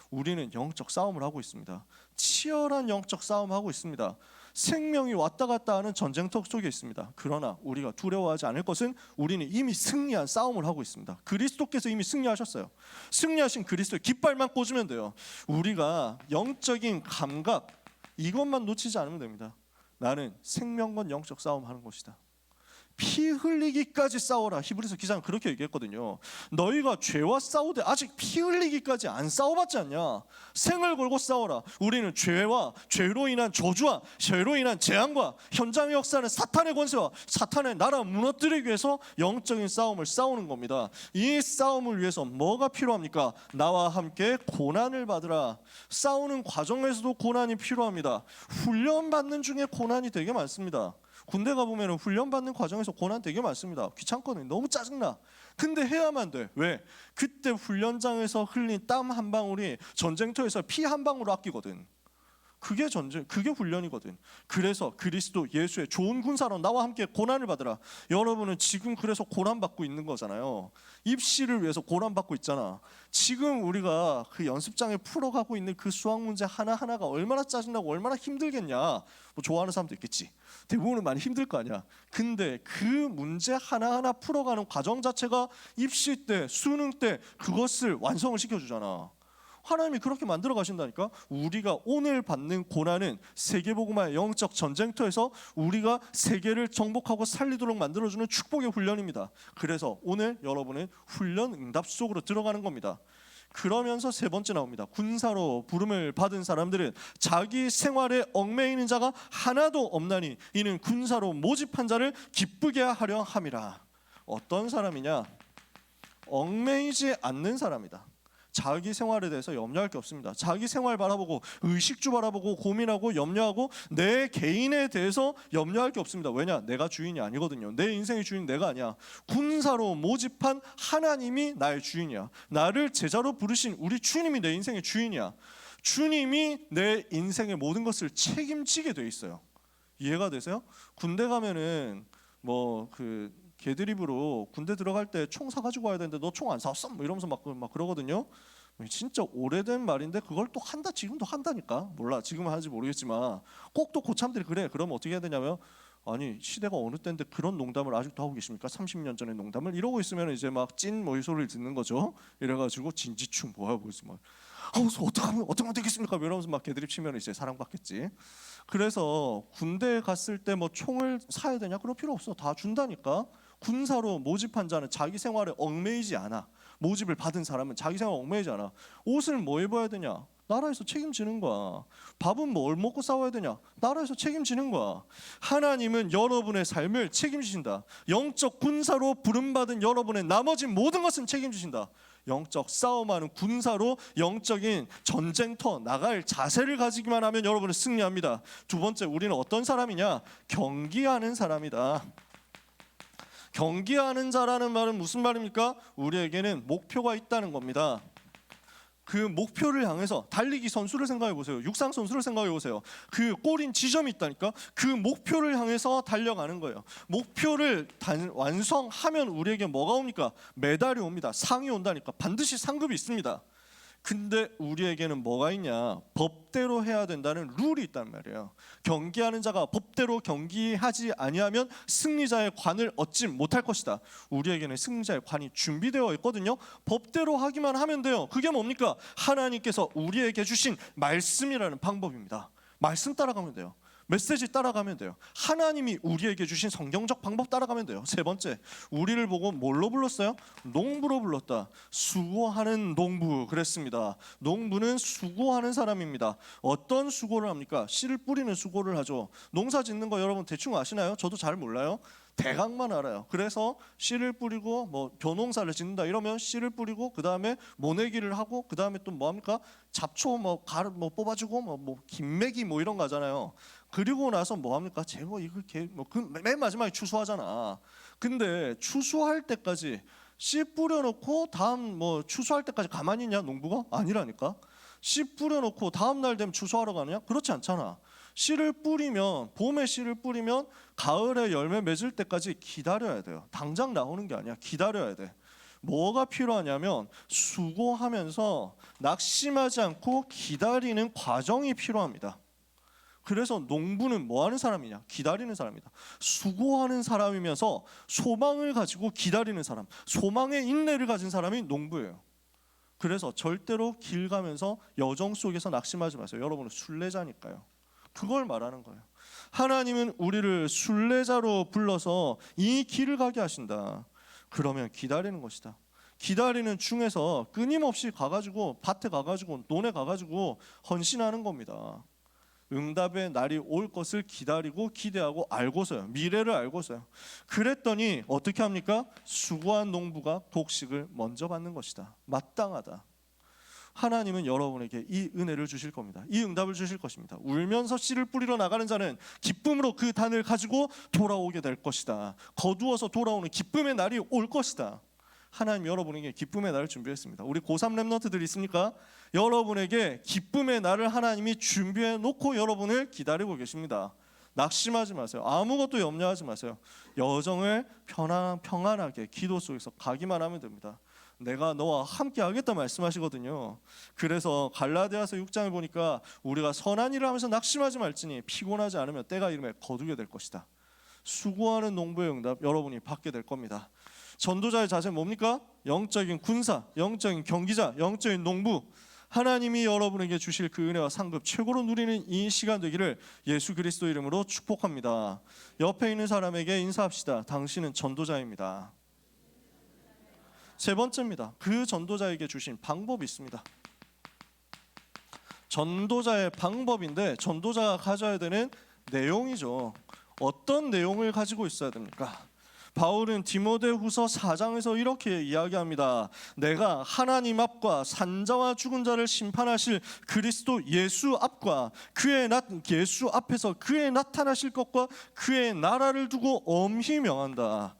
S3: 우리는 영적 싸움을 하고 있습니다. 치열한 영적 싸움하고 있습니다. 생명이 왔다 갔다 하는 전쟁터 속에 있습니다. 그러나 우리가 두려워하지 않을 것은 우리는 이미 승리한 싸움을 하고 있습니다. 그리스도께서 이미 승리하셨어요. 승리하신 그리스도의 깃발만 꽂으면 돼요. 우리가 영적인 감각, 이것만 놓치지 않으면 됩니다. 나는 생명건 영적 싸움하는 것이다. 피 흘리기까지 싸워라. 히브리서 기자는 그렇게 얘기했거든요. 너희가 죄와 싸우되 아직 피 흘리기까지 안 싸워봤지 않냐? 생을 걸고 싸워라. 우리는 죄와 죄로 인한 저주와 죄로 인한 재앙과 현장의 역사는 사탄의 권세와 사탄의 나라 무너뜨리기 위해서 영적인 싸움을 싸우는 겁니다. 이 싸움을 위해서 뭐가 필요합니까? 나와 함께 고난을 받으라. 싸우는 과정에서도 고난이 필요합니다. 훈련받는 중에 고난이 되게 많습니다. 군대 가보면 훈련받는 과정에서 고난 되게 많습니다. 귀찮거든요. 너무 짜증나. 근데 해야만 돼. 왜? 그때 훈련장에서 흘린 땀 한 방울이 전쟁터에서 피 한 방울 아끼거든. 그게 전쟁, 그게 훈련이거든. 그래서 그리스도 예수의 좋은 군사로 나와 함께 고난을 받으라. 여러분은 지금 그래서 고난 받고 있는 거잖아요. 입시를 위해서 고난 받고 있잖아. 지금 우리가 그 연습장에 풀어가고 있는 그 수학 문제 하나하나가 얼마나 짜증나고 얼마나 힘들겠냐. 뭐 좋아하는 사람도 있겠지. 대부분은 많이 힘들 거 아니야. 근데 그 문제 하나하나 풀어가는 과정 자체가 입시 때, 수능 때 그것을 완성을 시켜주잖아. 하나님이 그렇게 만들어 가신다니까. 우리가 오늘 받는 고난은 세계복음화의 영적 전쟁터에서 우리가 세계를 정복하고 살리도록 만들어주는 축복의 훈련입니다. 그래서 오늘 여러분은 훈련 응답 속으로 들어가는 겁니다. 그러면서 세 번째 나옵니다. 군사로 부름을 받은 사람들은 자기 생활에 얽매이는 자가 하나도 없나니 이는 군사로 모집한 자를 기쁘게 하려 함이라. 어떤 사람이냐? 얽매이지 않는 사람이다. 자기 생활에 대해서 염려할 게 없습니다. 자기 생활 바라보고 의식주 바라보고 고민하고 염려하고 내 개인에 대해서 염려할 게 없습니다. 왜냐? 내가 주인이 아니거든요. 내 인생의 주인 내가 아니야. 군사로 모집한 하나님이 나의 주인이야. 나를 제자로 부르신 우리 주님이 내 인생의 주인이야. 주님이 내 인생의 모든 것을 책임지게 돼 있어요. 이해가 되세요? 군대 가면은 뭐 그 개드립으로 군대 들어갈 때 총 사가지고 와야 되는데 너 총 안 사왔어? 뭐 이러면서 막 그러거든요. 진짜 오래된 말인데 그걸 또 한다. 지금도 한다니까. 몰라 지금은 하는지 모르겠지만 꼭 또 고참들이 그래. 그러면 어떻게 해야 되냐면 아니 시대가 어느 때인데 그런 농담을 아직도 하고 계십니까? 30년 전의 농담을 이러고 있으면 이제 막 찐 뭐 이 소리를 듣는 거죠. 이래가지고 진지충 뭐야 뭐지 막 어떡하면 되겠습니까? 이러면서 막 개드립 치면 이제 사랑받겠지. 그래서 군대에 갔을 때 뭐 총을 사야 되냐? 그럴 필요 없어. 다 준다니까. 군사로 모집한 자는 자기 생활에 얽매이지 않아. 모집을 받은 사람은 자기 생활에 얽매이지 않아. 옷을 뭐 입어야 되냐? 나라에서 책임지는 거야. 밥은 뭘 먹고 싸워야 되냐? 나라에서 책임지는 거야. 하나님은 여러분의 삶을 책임지신다. 영적 군사로 부름받은 여러분의 나머지 모든 것은 책임지신다. 영적 싸움하는 군사로 영적인 전쟁터 나갈 자세를 가지기만 하면 여러분은 승리합니다. 두 번째, 우리는 어떤 사람이냐? 경기하는 사람이다. 경기하는 자라는 말은 무슨 말입니까? 우리에게는 목표가 있다는 겁니다. 그 목표를 향해서 달리기 선수를 생각해 보세요. 육상 선수를 생각해 보세요. 그 골인 지점이 있다니까. 그 목표를 향해서 달려가는 거예요. 목표를 완성하면 우리에게 뭐가 옵니까? 메달이 옵니다. 상이 온다니까. 반드시 상급이 있습니다. 근데 우리에게는 뭐가 있냐? 법대로 해야 된다는 룰이 있단 말이에요. 경기하는 자가 법대로 경기하지 아니하면 승리자의 관을 얻지 못할 것이다. 우리에게는 승리자의 관이 준비되어 있거든요. 법대로 하기만 하면 돼요. 그게 뭡니까? 하나님께서 우리에게 주신 말씀이라는 방법입니다. 말씀 따라가면 돼요. 메시지 따라가면 돼요. 하나님이 우리에게 주신 성경적 방법 따라가면 돼요. 세 번째, 우리를 보고 뭘로 불렀어요? 농부로 불렀다. 수고하는 농부 그랬습니다. 농부는 수고하는 사람입니다. 어떤 수고를 합니까? 씨를 뿌리는 수고를 하죠. 농사 짓는 거 여러분 대충 아시나요? 저도 잘 몰라요. 대강만 알아요. 그래서 씨를 뿌리고 뭐 벼농사를 짓는다 이러면 씨를 뿌리고 그 다음에 모내기를 하고 그 다음에 또 뭐 합니까? 잡초 뭐 가루 뭐 뽑아주고 뭐 김매기 뭐 이런 거 하잖아요. 그리고 나서 뭐 합니까? 제거 이걸 맨 마지막에 추수하잖아. 근데 추수할 때까지 씨 뿌려놓고 다음 뭐 추수할 때까지 가만히 있냐 농부가? 아니라니까. 씨 뿌려놓고 다음 날 되면 추수하러 가느냐? 그렇지 않잖아. 씨를 뿌리면 봄에 씨를 뿌리면 가을에 열매 맺을 때까지 기다려야 돼요. 당장 나오는 게 아니야. 기다려야 돼. 뭐가 필요하냐면 수고하면서 낙심하지 않고 기다리는 과정이 필요합니다. 그래서 농부는 뭐 하는 사람이냐? 기다리는 사람이다. 수고하는 사람이면서 소망을 가지고 기다리는 사람, 소망의 인내를 가진 사람이 농부예요. 그래서 절대로 길 가면서 여정 속에서 낙심하지 마세요. 여러분은 순례자니까요. 그걸 말하는 거예요. 하나님은 우리를 순례자로 불러서 이 길을 가게 하신다. 그러면 기다리는 것이다. 기다리는 중에서 끊임없이 가가지고 밭에 가가지고 논에 가가지고 헌신하는 겁니다. 응답의 날이 올 것을 기다리고 기대하고 알고서요. 미래를 알고서요. 그랬더니 어떻게 합니까? 수고한 농부가 곡식을 먼저 받는 것이다. 마땅하다. 하나님은 여러분에게 이 은혜를 주실 겁니다. 이 응답을 주실 것입니다. 울면서 씨를 뿌리러 나가는 자는 기쁨으로 그 단을 가지고 돌아오게 될 것이다. 거두어서 돌아오는 기쁨의 날이 올 것이다. 하나님 여러분에게 기쁨의 날을 준비했습니다. 우리 고3 랩런트들 있습니까? 여러분에게 기쁨의 날을 하나님이 준비해 놓고 여러분을 기다리고 계십니다. 낙심하지 마세요. 아무것도 염려하지 마세요. 여정을 평안하게 기도 속에서 가기만 하면 됩니다. 내가 너와 함께 하겠다 말씀하시거든요. 그래서 갈라디아서 6장을 보니까 우리가 선한 일을 하면서 낙심하지 말지니 피곤하지 않으면 때가 이르면 거두게 될 것이다. 수고하는 농부의 응답 여러분이 받게 될 겁니다. 전도자의 자세는 뭡니까? 영적인 군사, 영적인 경기자, 영적인 농부. 하나님이 여러분에게 주실 그 은혜와 상급 최고로 누리는 이 시간 되기를 예수 그리스도 이름으로 축복합니다. 옆에 있는 사람에게 인사합시다. 당신은 전도자입니다. 세 번째입니다. 그 전도자에게 주신 방법이 있습니다. 전도자의 방법인데 전도자가 가져야 되는 내용이죠. 어떤 내용을 가지고 있어야 됩니까? 바울은 디모데후서 4장에서 이렇게 이야기합니다. 내가 하나님 앞과 산자와 죽은 자를 심판하실 그리스도 예수 앞과 예수 앞에서 그의 나타나실 것과 그의 나라를 두고 엄히 명한다.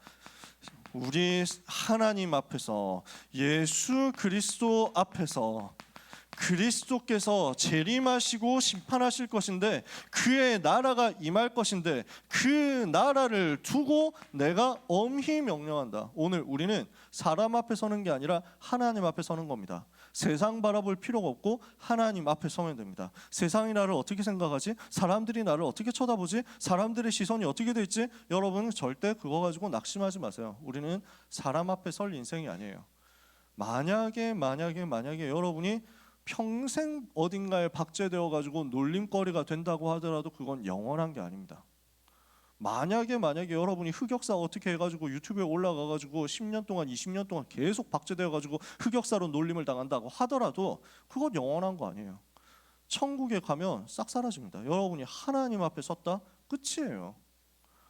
S3: 우리 하나님 앞에서 예수 그리스도 앞에서 그리스도께서 재림하시고 심판하실 것인데 그의 나라가 임할 것인데 그 나라를 두고 내가 엄히 명령한다. 오늘 우리는 사람 앞에 서는 게 아니라 하나님 앞에 서는 겁니다. 세상 바라볼 필요가 없고 하나님 앞에 서면 됩니다. 세상이 나를 어떻게 생각하지? 사람들이 나를 어떻게 쳐다보지? 사람들의 시선이 어떻게 돼 있지? 여러분 절대 그거 가지고 낙심하지 마세요. 우리는 사람 앞에 설 인생이 아니에요. 만약에 여러분이 평생 어딘가에 박제되어 가지고 놀림거리가 된다고 하더라도 그건 영원한 게 아닙니다. 만약에 여러분이 흑역사 어떻게 해가지고 유튜브에 올라가가지고 10년 동안 20년 동안 계속 박제되어가지고 흑역사로 놀림을 당한다고 하더라도 그건 영원한 거 아니에요. 천국에 가면 싹 사라집니다. 여러분이 하나님 앞에 섰다? 끝이에요.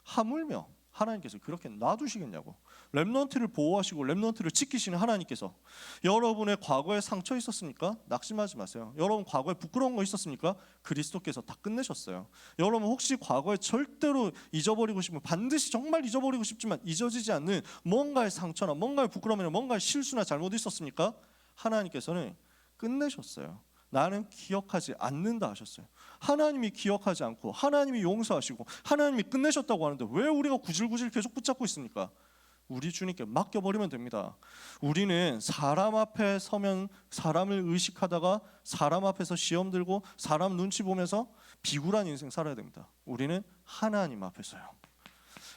S3: 하물며 하나님께서 그렇게 놔두시겠냐고. 렘넌트를 보호하시고 렘넌트를 지키시는 하나님께서 여러분의 과거에 상처 있었습니까? 낙심하지 마세요. 여러분 과거에 부끄러운 거 있었습니까? 그리스도께서 다 끝내셨어요. 여러분 혹시 과거에 절대로 잊어버리고 싶으면 반드시 정말 잊어버리고 싶지만 잊어지지 않는 뭔가의 상처나 뭔가의 부끄러움이나 뭔가의 실수나 잘못 있었습니까? 하나님께서는 끝내셨어요. 나는 기억하지 않는다 하셨어요. 하나님이 기억하지 않고 하나님이 용서하시고 하나님이 끝내셨다고 하는데 왜 우리가 구질구질 계속 붙잡고 있습니까? 우리 주님께 맡겨버리면 됩니다. 우리는 사람 앞에 서면 사람을 의식하다가 사람 앞에서 시험 들고 사람 눈치 보면서 비굴한 인생 살아야 됩니다. 우리는 하나님 앞에서요.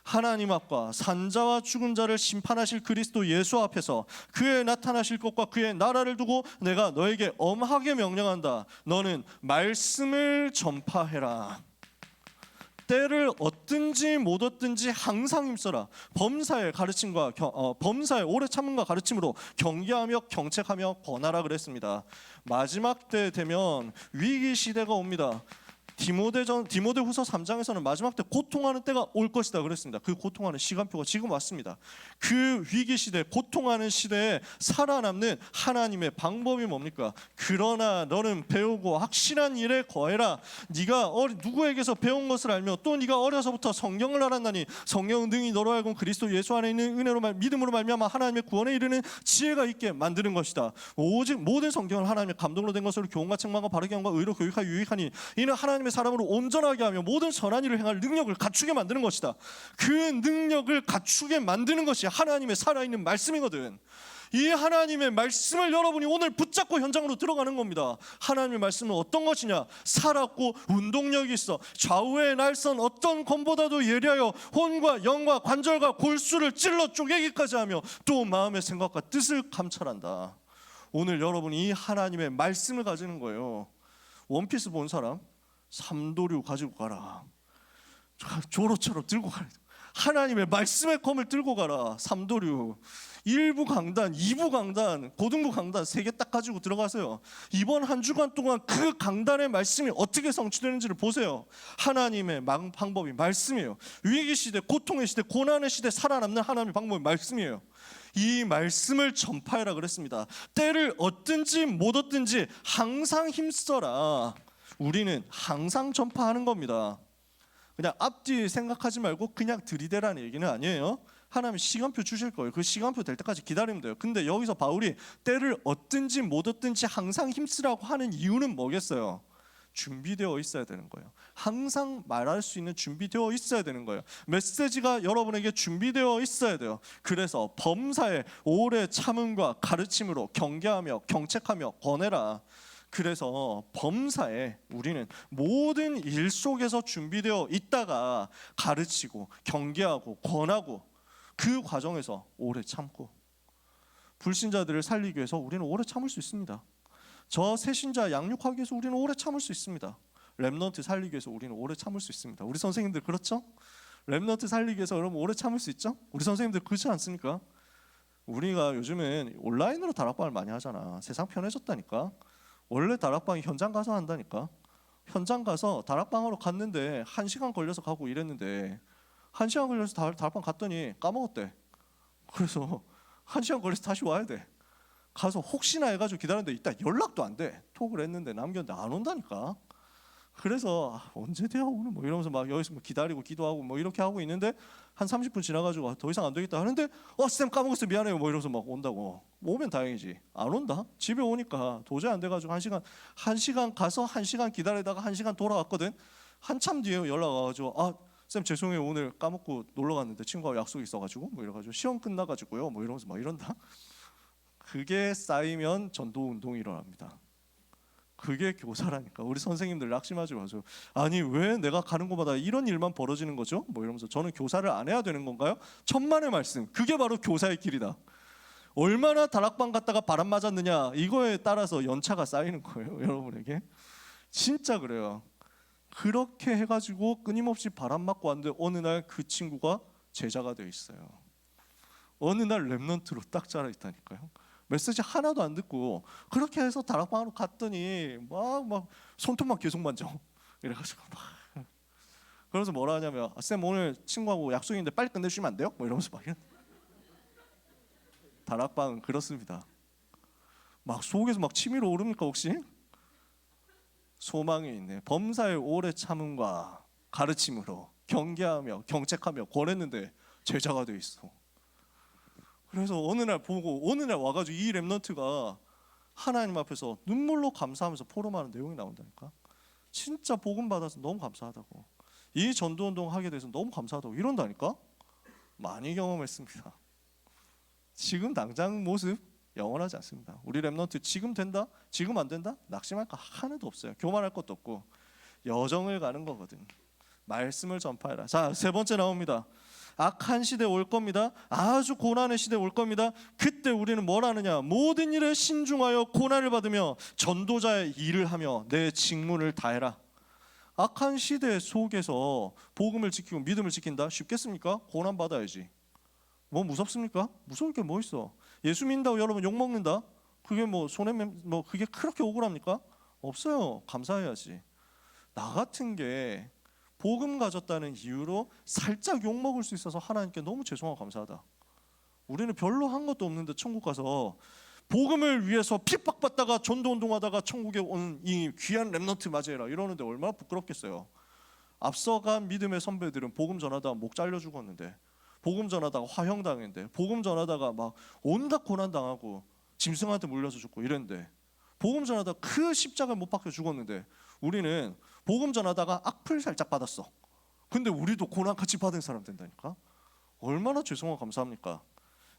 S3: 하나님 앞과 산자와 죽은 자를 심판하실 그리스도 예수 앞에서 그의 나타나실 것과 그의 나라를 두고 내가 너에게 엄하게 명령한다. 너는 말씀을 전파해라. 때를 얻든지 못 얻든지 항상 힘써라. 범사의 가르침과 범사의 오래 참음과 가르침으로 경계하며 경책하며 권하라 그랬습니다. 마지막 때 되면 위기 시대가 옵니다. 디모데후서 3장에서는 마지막 때 고통하는 때가 올 것이다 그랬습니다. 그 고통하는 시간표가 지금 왔습니다. 그 위기 시대, 고통하는 시대에 살아남는 하나님의 방법이 뭡니까? 그러나 너는 배우고 확실한 일에 거해라. 네가 누구에게서 배운 것을 알며 또 네가 어려서부터 성경을 알았나니 성경은 능히 너로 하여금 그리스도 예수 안에 있는 은혜로 믿음으로 말미암아 하나님의 구원에 이르는 지혜가 있게 만드는 것이다. 오직 모든 성경을 하나님의 감동으로 된 것으로 교훈과 책망과 바르게 함과 의로 교육하여 유익하니 이는 하나님의 사람으로 온전하게 하며 모든 선한 일을 행할 능력을 갖추게 만드는 것이다. 그 능력을 갖추게 만드는 것이 하나님의 살아있는 말씀이거든. 이 하나님의 말씀을 여러분이 오늘 붙잡고 현장으로 들어가는 겁니다. 하나님의 말씀은 어떤 것이냐? 살았고 운동력이 있어. 좌우의 날선 어떤 검보다도 예리하여 혼과 영과 관절과 골수를 찔러 쪼개기까지 하며 또 마음의 생각과 뜻을 감찰한다. 오늘 여러분이 이 하나님의 말씀을 가지는 거예요. 원피스 본 사람? 삼도류 가지고 가라. 조로처럼 들고 가라. 하나님의 말씀의 검을 들고 가라. 삼도류 1부 강단, 2부 강단, 고등부 강단 3개 딱 가지고 들어가세요. 이번 한 주간 동안 그 강단의 말씀이 어떻게 성취되는지를 보세요. 하나님의 방법이 말씀이에요. 위기 시대, 고통의 시대, 고난의 시대 살아남는 하나님의 방법이 말씀이에요. 이 말씀을 전파해라 그랬습니다. 때를 얻든지 못 얻든지 항상 힘써라. 우리는 항상 전파하는 겁니다. 그냥 앞뒤 생각하지 말고 그냥 들이대라는 얘기는 아니에요. 하나님 시간표 주실 거예요. 그 시간표 될 때까지 기다리면 돼요. 근데 여기서 바울이 때를 얻든지 못 얻든지 항상 힘쓰라고 하는 이유는 뭐겠어요? 준비되어 있어야 되는 거예요. 항상 말할 수 있는 준비되어 있어야 되는 거예요. 메시지가 여러분에게 준비되어 있어야 돼요. 그래서 범사에 오래 참음과 가르침으로 경계하며 경책하며 권해라. 그래서 범사에 우리는 모든 일 속에서 준비되어 있다가 가르치고 경계하고 권하고 그 과정에서 오래 참고 불신자들을 살리기 위해서 우리는 오래 참을 수 있습니다. 저 새신자 양육하기 위해서 우리는 오래 참을 수 있습니다. 렘넌트 살리기 위해서 우리는 오래 참을 수 있습니다. 우리 선생님들 그렇죠? 렘넌트 살리기 위해서 여러분 오래 참을 수 있죠? 우리 선생님들 그렇지 않습니까? 우리가 요즘은 온라인으로 다락방을 많이 하잖아. 세상 편해졌다니까. 원래 다락방이 현장 가서 한다니까. 현장 가서 다락방으로 갔는데 1시간 걸려서 가고 이랬는데 1시간 걸려서 다락방 갔더니 까먹었대. 그래서 1시간 걸려서 다시 와야 돼. 가서 혹시나 해가지고 기다렸는데 이따 연락도 안 돼. 톡을 했는데 남겼는데 안 온다니까. 그래서 언제 돼야 오늘 뭐 이러면서 막 여기서 뭐 기다리고 기도하고 뭐 이렇게 하고 있는데 한 30분 지나가지고 더 이상 안 되겠다 하는데 쌤 까먹었어요 미안해요 뭐 이러면서 막 온다고. 오면 다행이지. 안 온다? 집에 오니까 도저히 안 돼가지고 1시간 가서 1시간 기다리다가 1시간 돌아왔거든. 한참 뒤에 연락 와가지고 쌤 죄송해요 오늘 까먹고 놀러 갔는데 친구하고 약속 있어가지고 뭐 이래가지고 시험 끝나가지고요 뭐 이러면서 막 이런다. 그게 쌓이면 전도 운동이 일어납니다. 그게 교사라니까. 우리 선생님들 낙심하지 마세요. 아니 왜 내가 가는 곳마다 이런 일만 벌어지는 거죠? 뭐 이러면서 저는 교사를 안 해야 되는 건가요? 천만의 말씀. 그게 바로 교사의 길이다. 얼마나 다락방 갔다가 바람 맞았느냐 이거에 따라서 연차가 쌓이는 거예요. 여러분에게. 진짜 그래요. 그렇게 해가지고 끊임없이 바람 맞고 왔는데 어느 날 그 친구가 제자가 되어 있어요. 어느 날 랩넌트로 딱 자라 있다니까요. 메시지 하나도 안 듣고 그렇게 해서 다락방으로 갔더니 막 손톱만 계속 만져. 이래가지고 막 그래서 뭐라 하냐면 쌤 오늘 친구하고 약속인데 빨리 끝내주시면 안 돼요? 뭐 이러면서 막 다락방은 그렇습니다. 막 속에서 막 치밀어 오릅니까 혹시? 소망이 있네. 범사의 오래 참음과 가르침으로 경계하며 경책하며 권했는데 제자가 돼 있어. 그래서 어느 날 보고 어느 날 와가지고 이 랩넌트가 하나님 앞에서 눈물로 감사하면서 포럼하는 내용이 나온다니까. 진짜 복음 받아서 너무 감사하다고. 이 전도운동 하게 돼서 너무 감사하다고 이런다니까. 많이 경험했습니다. 지금 당장 모습 영원하지 않습니다. 우리 랩넌트 지금 된다? 지금 안 된다? 낙심할 거 하나도 없어요. 교만할 것도 없고 여정을 가는 거거든. 말씀을 전파해라. 자, 세 번째 나옵니다. 악한 시대 올 겁니다. 아주 고난의 시대 올 겁니다. 그때 우리는 뭘 하느냐? 모든 일에 신중하여 고난을 받으며 전도자의 일을 하며 내 직무를 다해라. 악한 시대 속에서 복음을 지키고 믿음을 지킨다? 쉽겠습니까? 고난 받아야지. 뭐 무섭습니까? 무서울 게 뭐 있어? 예수 믿는다고 여러분 욕 먹는다? 그게 뭐 그게 그렇게 억울합니까? 없어요. 감사해야지. 나 같은 게 복음 가졌다는 이유로 살짝 욕 먹을 수 있어서 하나님께 너무 죄송하고 감사하다. 우리는 별로 한 것도 없는데 천국 가서 복음을 위해서 핍박받다가 전도운동하다가 천국에 온 이 귀한 랩넌트 맞이해라 이러는데 얼마나 부끄럽겠어요. 앞서간 믿음의 선배들은 복음 전하다가 목 잘려 죽었는데, 복음 전하다가 화형 당했는데, 복음 전하다가 막 온갖 고난 당하고 짐승한테 물려서 죽고 이랬는데, 복음 전하다가 그 십자가를 못 박혀 죽었는데 우리는 복음 전하다가 악플 살짝 받았어. 근데 우리도 고난 같이 받은 사람 된다니까. 얼마나 죄송하고 감사합니까?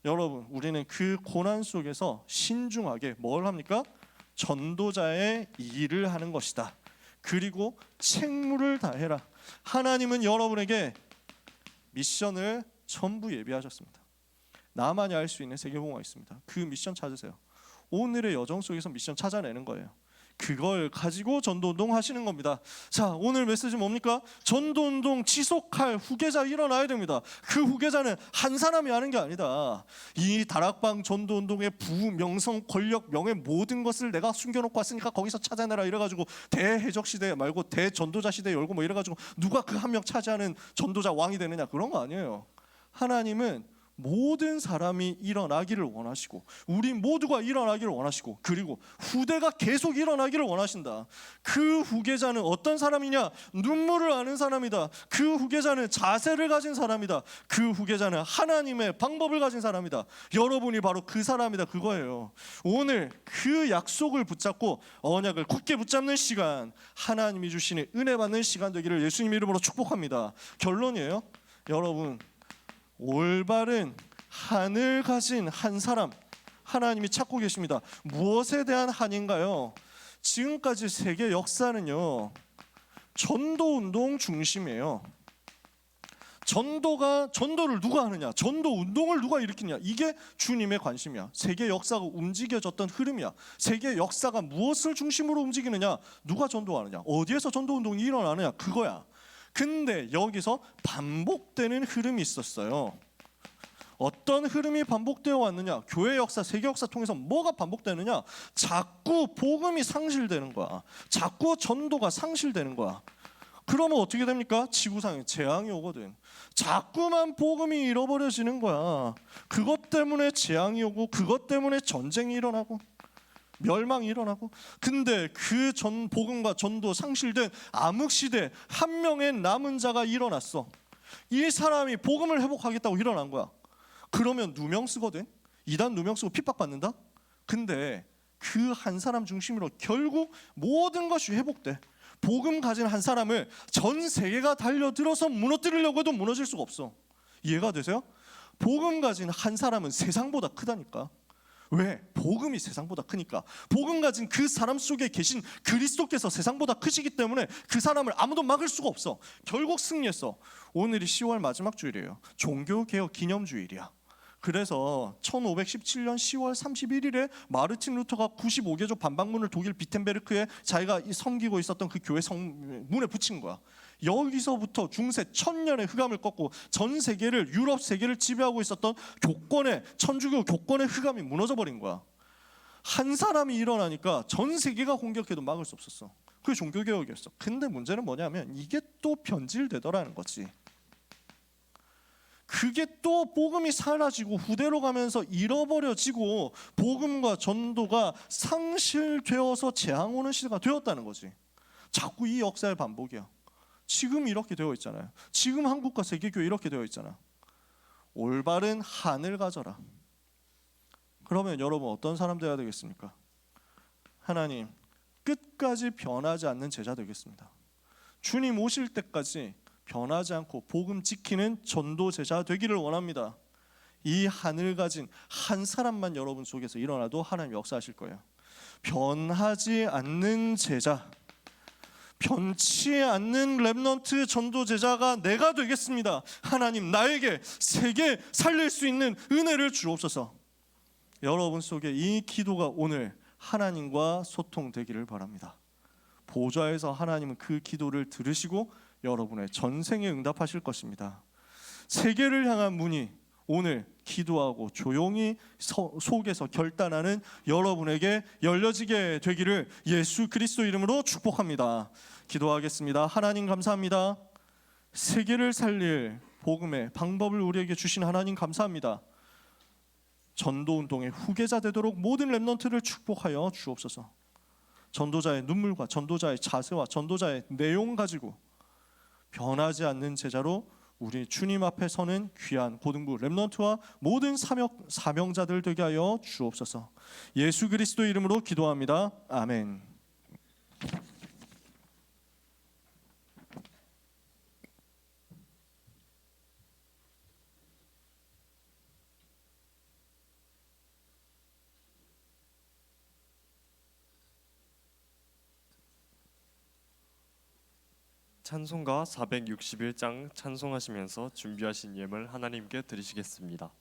S3: 여러분, 우리는 그 고난 속에서 신중하게 뭘 합니까? 전도자의 일을 하는 것이다. 그리고 책무를 다해라. 하나님은 여러분에게 미션을 전부 예비하셨습니다. 나만이 알 수 있는 세계복음화가 있습니다. 그 미션 찾으세요. 오늘의 여정 속에서 미션 찾아내는 거예요. 그걸 가지고 전도운동 하시는 겁니다. 자, 오늘 메시지 뭡니까? 전도운동 지속할 후계자 일어나야 됩니다. 그 후계자는 한 사람이 하는 게 아니다. 이 다락방 전도운동의 부명성, 권력, 명예 모든 것을 내가 숨겨놓고 왔으니까 거기서 찾아내라 이래가지고 대해적 시대 말고 대전도자 시대 열고 뭐 이래가지고 누가 그 한 명 차지하는 전도자 왕이 되느냐, 그런 거 아니에요. 하나님은 모든 사람이 일어나기를 원하시고 우리 모두가 일어나기를 원하시고 그리고 후대가 계속 일어나기를 원하신다. 그 후계자는 어떤 사람이냐? 눈물을 아는 사람이다. 그 후계자는 자세를 가진 사람이다. 그 후계자는 하나님의 방법을 가진 사람이다. 여러분이 바로 그 사람이다. 그거예요. 오늘 그 약속을 붙잡고 언약을 굳게 붙잡는 시간, 하나님이 주시는 은혜 받는 시간 되기를 예수님 이름으로 축복합니다. 결론이에요. 여러분, 올바른 한을 가진 한 사람 하나님이 찾고 계십니다. 무엇에 대한 한인가요? 지금까지 세계 역사는요, 전도운동 중심이에요. 전도를 누가 하느냐, 전도운동을 누가 일으키느냐, 이게 주님의 관심이야. 세계 역사가 움직여졌던 흐름이야. 세계 역사가 무엇을 중심으로 움직이느냐, 누가 전도하느냐, 어디에서 전도운동이 일어나느냐, 그거야. 근데 여기서 반복되는 흐름이 있었어요. 어떤 흐름이 반복되어 왔느냐? 교회 역사, 세계 역사 통해서 뭐가 반복되느냐? 자꾸 복음이 상실되는 거야. 자꾸 전도가 상실되는 거야. 그러면 어떻게 됩니까? 지구상에 재앙이 오거든. 자꾸만 복음이 잃어버려지는 거야. 그것 때문에 재앙이 오고, 그것 때문에 전쟁이 일어나고, 멸망이 일어나고. 근데 그 복음과 전도 상실된 암흑 시대, 한 명의 남은 자가 일어났어. 이 사람이 복음을 회복하겠다고 일어난 거야. 그러면 누명 쓰거든. 이단 누명 쓰고 핍박받는다. 근데 그 한 사람 중심으로 결국 모든 것이 회복돼. 복음 가진 한 사람을 전 세계가 달려들어서 무너뜨리려고 해도 무너질 수가 없어. 이해가 되세요? 복음 가진 한 사람은 세상보다 크다니까. 왜? 복음이 세상보다 크니까. 복음 가진 그 사람 속에 계신 그리스도께서 세상보다 크시기 때문에 그 사람을 아무도 막을 수가 없어. 결국 승리했어. 오늘이 10월 마지막 주일이에요. 종교개혁 기념주일이야. 그래서 1517년 10월 31일에 마르틴 루터가 95개조 반박문을 독일 비텐베르크에 자기가 섬기고 있었던 그 교회 문에 붙인 거야. 여기서부터 중세 1000년의 흑암을 꺾고 전 세계를, 유럽 세계를 지배하고 있었던 교권의, 천주교 교권의 흑암이 무너져 버린 거야. 한 사람이 일어나니까 전 세계가 공격해도 막을 수 없었어. 그게 종교개혁이었어. 근데 문제는 뭐냐면 이게 또 변질되더라는 거지. 그게 또 복음이 사라지고 후대로 가면서 잃어버려지고 복음과 전도가 상실되어서 재앙 오는 시대가 되었다는 거지. 자꾸 이 역사의 반복이야. 지금 이렇게 되어 있잖아요. 지금 한국과 세계교회 이렇게 되어 있잖아. 올바른 한을 가져라. 그러면 여러분 어떤 사람 되어야 되겠습니까? 하나님, 끝까지 변하지 않는 제자 되겠습니다. 주님 오실 때까지 변하지 않고 복음 지키는 전도 제자 되기를 원합니다. 이 한을 가진 한 사람만 여러분 속에서 일어나도 하나님 역사하실 거예요. 변하지 않는 제자, 변치 않는 렘넌트 전도 제자가 내가 되겠습니다. 하나님, 나에게 세계 살릴 수 있는 은혜를 주옵소서. 여러분 속에 이 기도가 오늘 하나님과 소통되기를 바랍니다. 보좌에서 하나님은 그 기도를 들으시고 여러분의 전생에 응답하실 것입니다. 세계를 향한 문이 오늘 기도하고 조용히 속에서 결단하는 여러분에게 열려지게 되기를 예수 그리스도 이름으로 축복합니다. 기도하겠습니다. 하나님 감사합니다. 세계를 살릴 복음의 방법을 우리에게 주신 하나님 감사합니다. 전도운동의 후계자 되도록 모든 렘넌트를 축복하여 주옵소서. 전도자의 눈물과 전도자의 자세와 전도자의 내용 가지고 변하지 않는 제자로 우리 주님 앞에 서는 귀한 고등부 렘넌트와 모든 사명자들 되게 하여 주옵소서. 예수 그리스도 이름으로 기도합니다. 아멘.
S1: 찬송가 461장 찬송하시면서 준비하신 예물 하나님께 드리시겠습니다.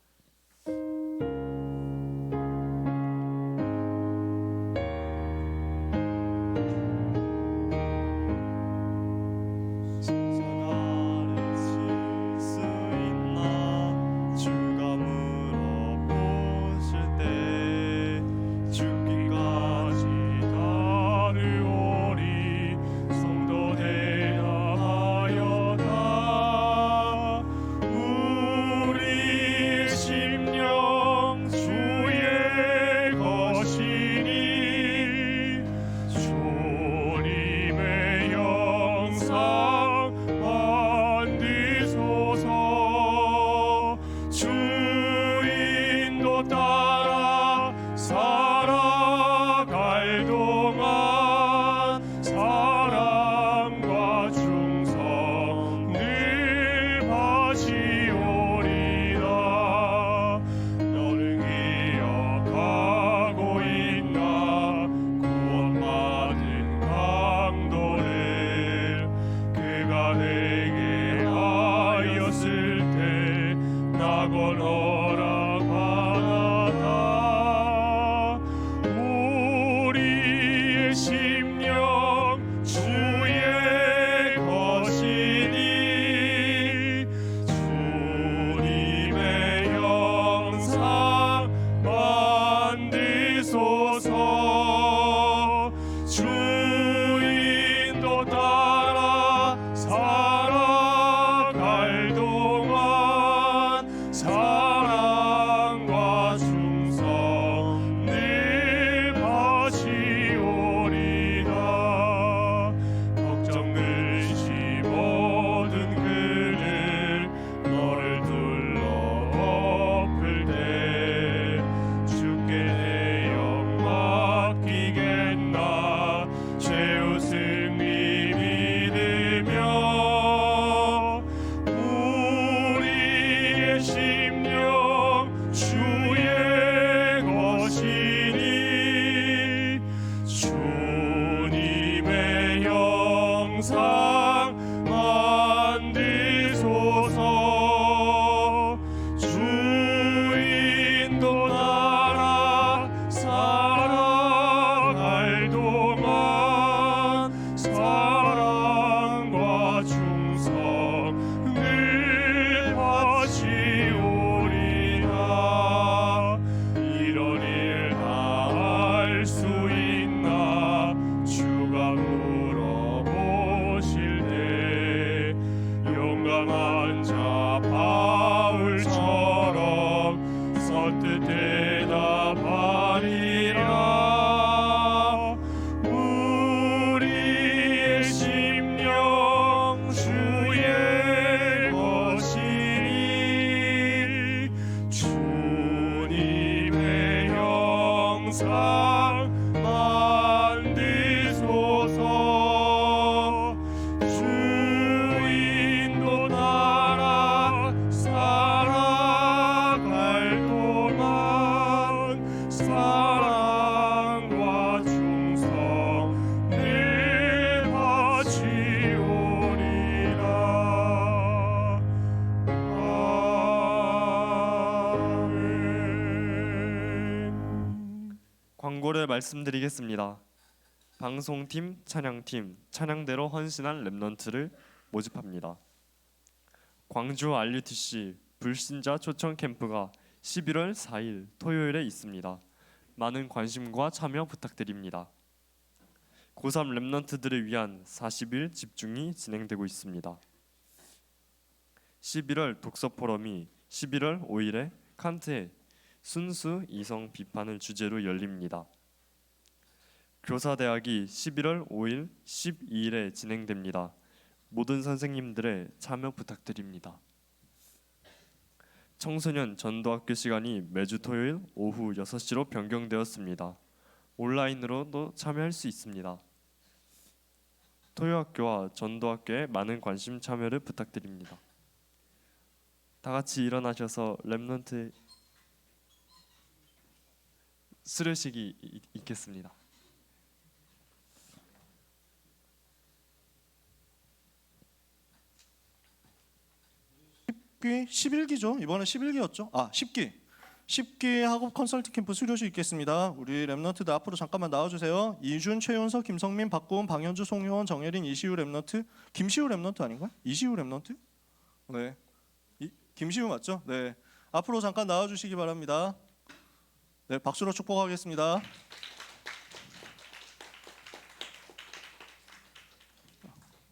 S1: 예고를 말씀드리겠습니다. 방송팀, 찬양팀, 찬양대로 헌신한 렘넌트를 모집합니다. 광주 RUTC 불신자 초청 캠프가 11월 4일 토요일에 있습니다. 많은 관심과 참여 부탁드립니다. 고3 렘넌트들을 위한 40일 집중이 진행되고 있습니다. 11월 독서 포럼이 11월 5일에 칸트의 순수 이성 비판을 주제로 열립니다. 교사대학이 11월 5일, 12일에 진행됩니다. 모든 선생님들의 참여 부탁드립니다. 청소년 전도학교 시간이 매주 토요일 오후 6시로 변경되었습니다. 온라인으로도 참여할 수 있습니다. 토요학교와 전도학교에 많은 관심 참여를 부탁드립니다. 다 같이 일어나셔서 렘넌트 수료식이 있겠습니다.
S3: 11기죠. 이번에 11기였죠. 10기 학업 컨설팅 캠프 수료식 있겠습니다. 우리 랩런트들 앞으로 잠깐만 나와주세요. 이준, 최윤석, 김성민, 박고은, 방현주, 송효원, 정혜린, 이시우 랩런트. 김시우 랩런트 아닌가요? 이시우 랩런트? 네. 김시우 맞죠? 네. 앞으로 잠깐 나와주시기 바랍니다. 네, 박수로 축복하겠습니다.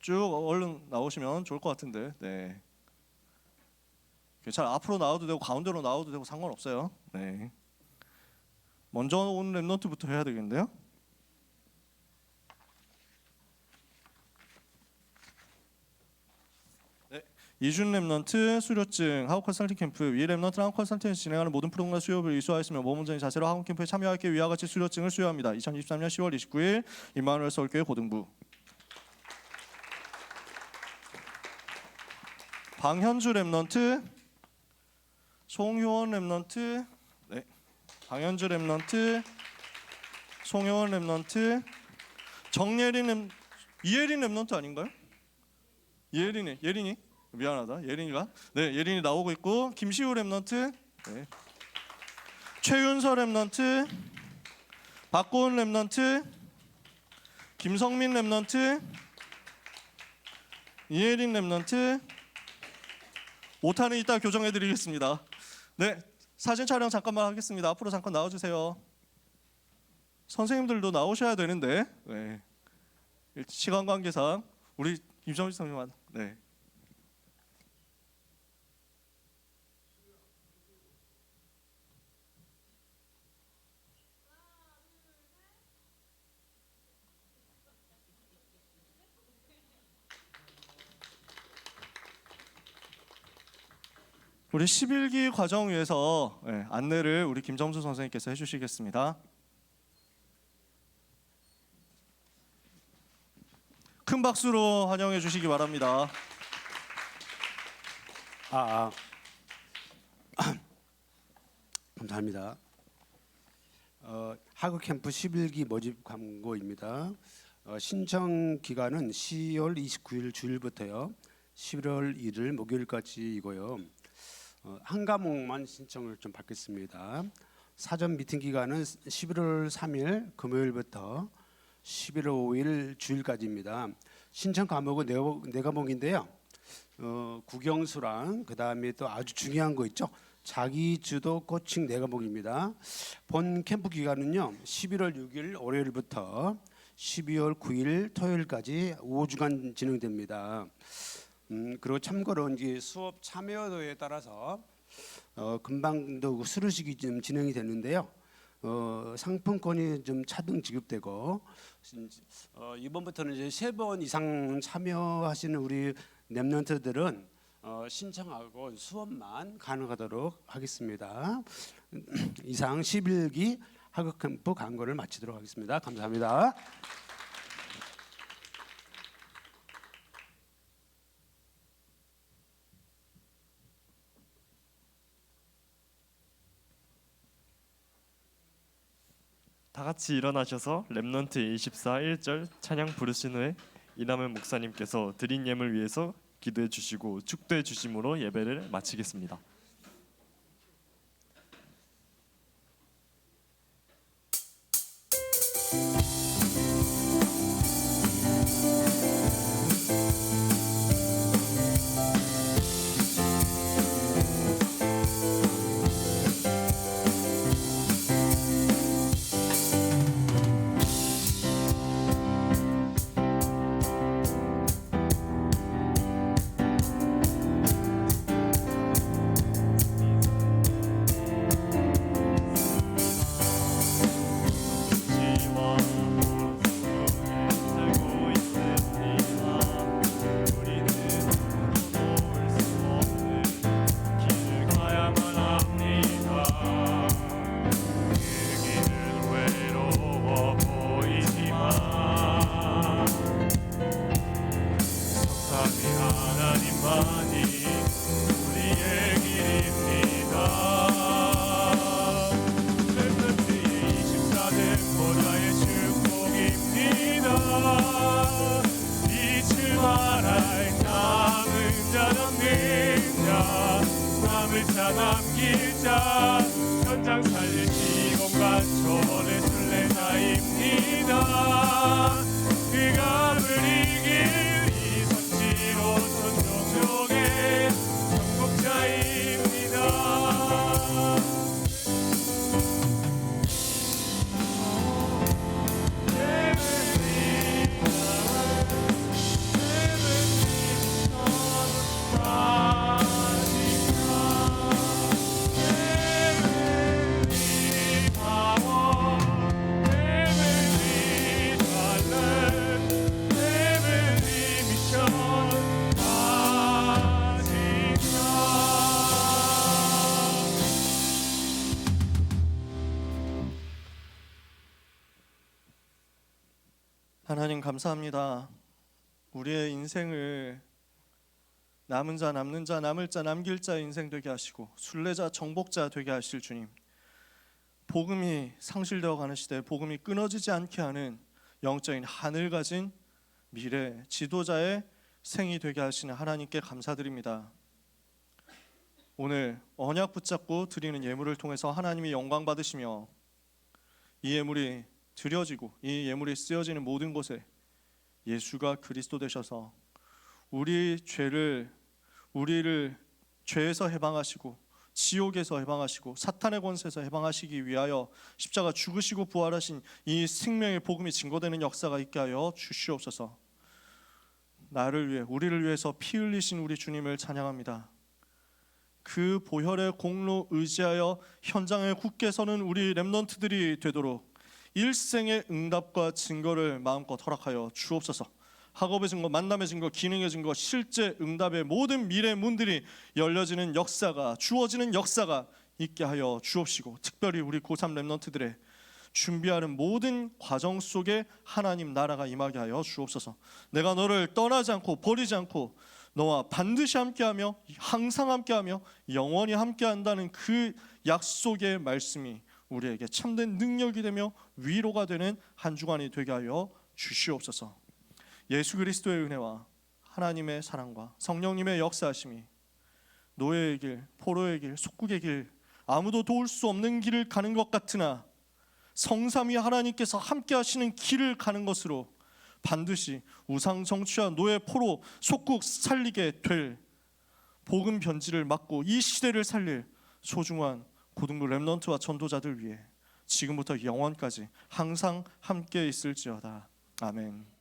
S3: 쭉 얼른 나오시면 좋을 것 같은데. 네. 잘 앞으로 나와도 되고 가운데로 나와도 되고 상관없어요. 네. 먼저 온 랩런트부터 해야 되겠는데요. 네. 이준 랩런트 수료증 학업 컨설팅 캠프 위 랩런트 학업 컨설팅에서 진행하는 모든 프로그램 수요를 이수하였으며 모범적인 자세로 학업 캠프에 참여하기 위와 같이 수료증을 수여합니다. 2023년 10월 29일 임마누엘 서울교회 고등부. 방현주 랩런트, 송효원 랩런트, 네, 방현주 랩런트, 송효원 랩런트, 정예린 랩, 이예린 랩런트 아닌가요? 예린이 미안하다. 예린이가 네 예린이 나오고 있고 김시우 랩런트, 네, 최윤서 랩런트, 박고은 랩런트, 김성민 랩런트, 이예린 랩런트. 오타는 이따 교정해드리겠습니다. 네, 사진 촬영 잠깐만 하겠습니다. 앞으로 잠깐 나와주세요. 선생님들도 나오셔야 되는데, 네, 시간 관계상 우리 김정희 선생님만, 네. 우리 11기 과정 위해서 안내를 우리 김정수 선생님께서 해주시겠습니다. 큰 박수로 환영해 주시기 바랍니다.
S4: 감사합니다. 학업 캠프 11기 모집 광고입니다. 신청 기간은 10월 29일 주일부터요. 11월 1일 목요일까지이고요. 한 과목만 신청을 좀 받겠습니다. 사전 미팅 기간은 11월 3일 금요일부터 11월 5일 주일까지입니다. 신청 과목은 네 과목인데요. 국영수랑 그다음에 또 아주 중요한 거 있죠. 자기주도 코칭 네 과목입니다. 본 캠프 기간은요. 11월 6일 월요일부터 12월 9일 토요일까지 5주간 진행됩니다. 그리고 참고로 이제 수업 참여도에 따라서 금방도 수료식이 좀 진행이 됐는데요. 상품권이 좀 차등 지급되고 이번부터는 이제 3번 이상 참여하시는 우리 랩런트들은 신청하고 수업만 가능하도록 하겠습니다. 이상 11기 학업 캠프 광고를 마치도록 하겠습니다. 감사합니다.
S1: 다 같이 일어나셔서 렘넌트 24 1절 찬양 부르신 후에 이남은 목사님께서 드린 예물 위해서 기도해 주시고 축도해 주심으로 예배를 마치겠습니다. 남길 자 현장 살릴 시공간 초월의 순례자입니다. 그가 이길 이 선지로 전도족의 정복자입니다.
S3: 하나님 감사합니다. 우리의 인생을 남은 자 남는 자 남을 자 남길 자의 인생 되게 하시고 순례자 정복자 되게 하실 주님. 복음이 상실되어 가는 시대에 복음이 끊어지지 않게 하는 영적인 하늘 가진 미래 지도자의 생이 되게 하시는 하나님께 감사드립니다. 오늘 언약 붙잡고 드리는 예물을 통해서 하나님이 영광 받으시며 이 예물이 드려지고 이 예물이 쓰여지는 모든 곳에 예수가 그리스도 되셔서 우리를 죄에서 해방하시고 지옥에서 해방하시고 사탄의 권세에서 해방하시기 위하여 십자가 죽으시고 부활하신 이 생명의 복음이 증거되는 역사가 있게 하여 주시옵소서. 나를 위해 우리를 위해서 피 흘리신 우리 주님을 찬양합니다. 그 보혈의 공로 의지하여 현장에 굳게 서는 우리 렘넌트들이 되도록 일생의 응답과 증거를 마음껏 허락하여 주옵소서. 학업의 증거, 만남의 증거, 기능의 증거, 실제 응답의 모든 미래 문들이 열려지는 역사가 주어지는 역사가 있게 하여 주옵시고 특별히 우리 고3 렘넌트들의 준비하는 모든 과정 속에 하나님 나라가 임하게 하여 주옵소서. 내가 너를 떠나지 않고 버리지 않고 너와 반드시 함께하며 항상 함께하며 영원히 함께한다는 그 약속의 말씀이 우리에게 참된 능력이 되며 위로가 되는 한 주간이 되게 하여 주시옵소서. 예수 그리스도의 은혜와 하나님의 사랑과 성령님의 역사하심이 노예의 길, 포로의 길, 속국의 길 아무도 도울 수 없는 길을 가는 것 같으나 성삼위 하나님께서 함께 하시는 길을 가는 것으로 반드시 우상 정취와 노예, 포로, 속국 살리게 될 복음 변질을 막고 이 시대를 살릴 소중한 고등부 렘넌트와 전도자들 위해 지금부터 영원까지 항상 함께 있을지어다. 아멘.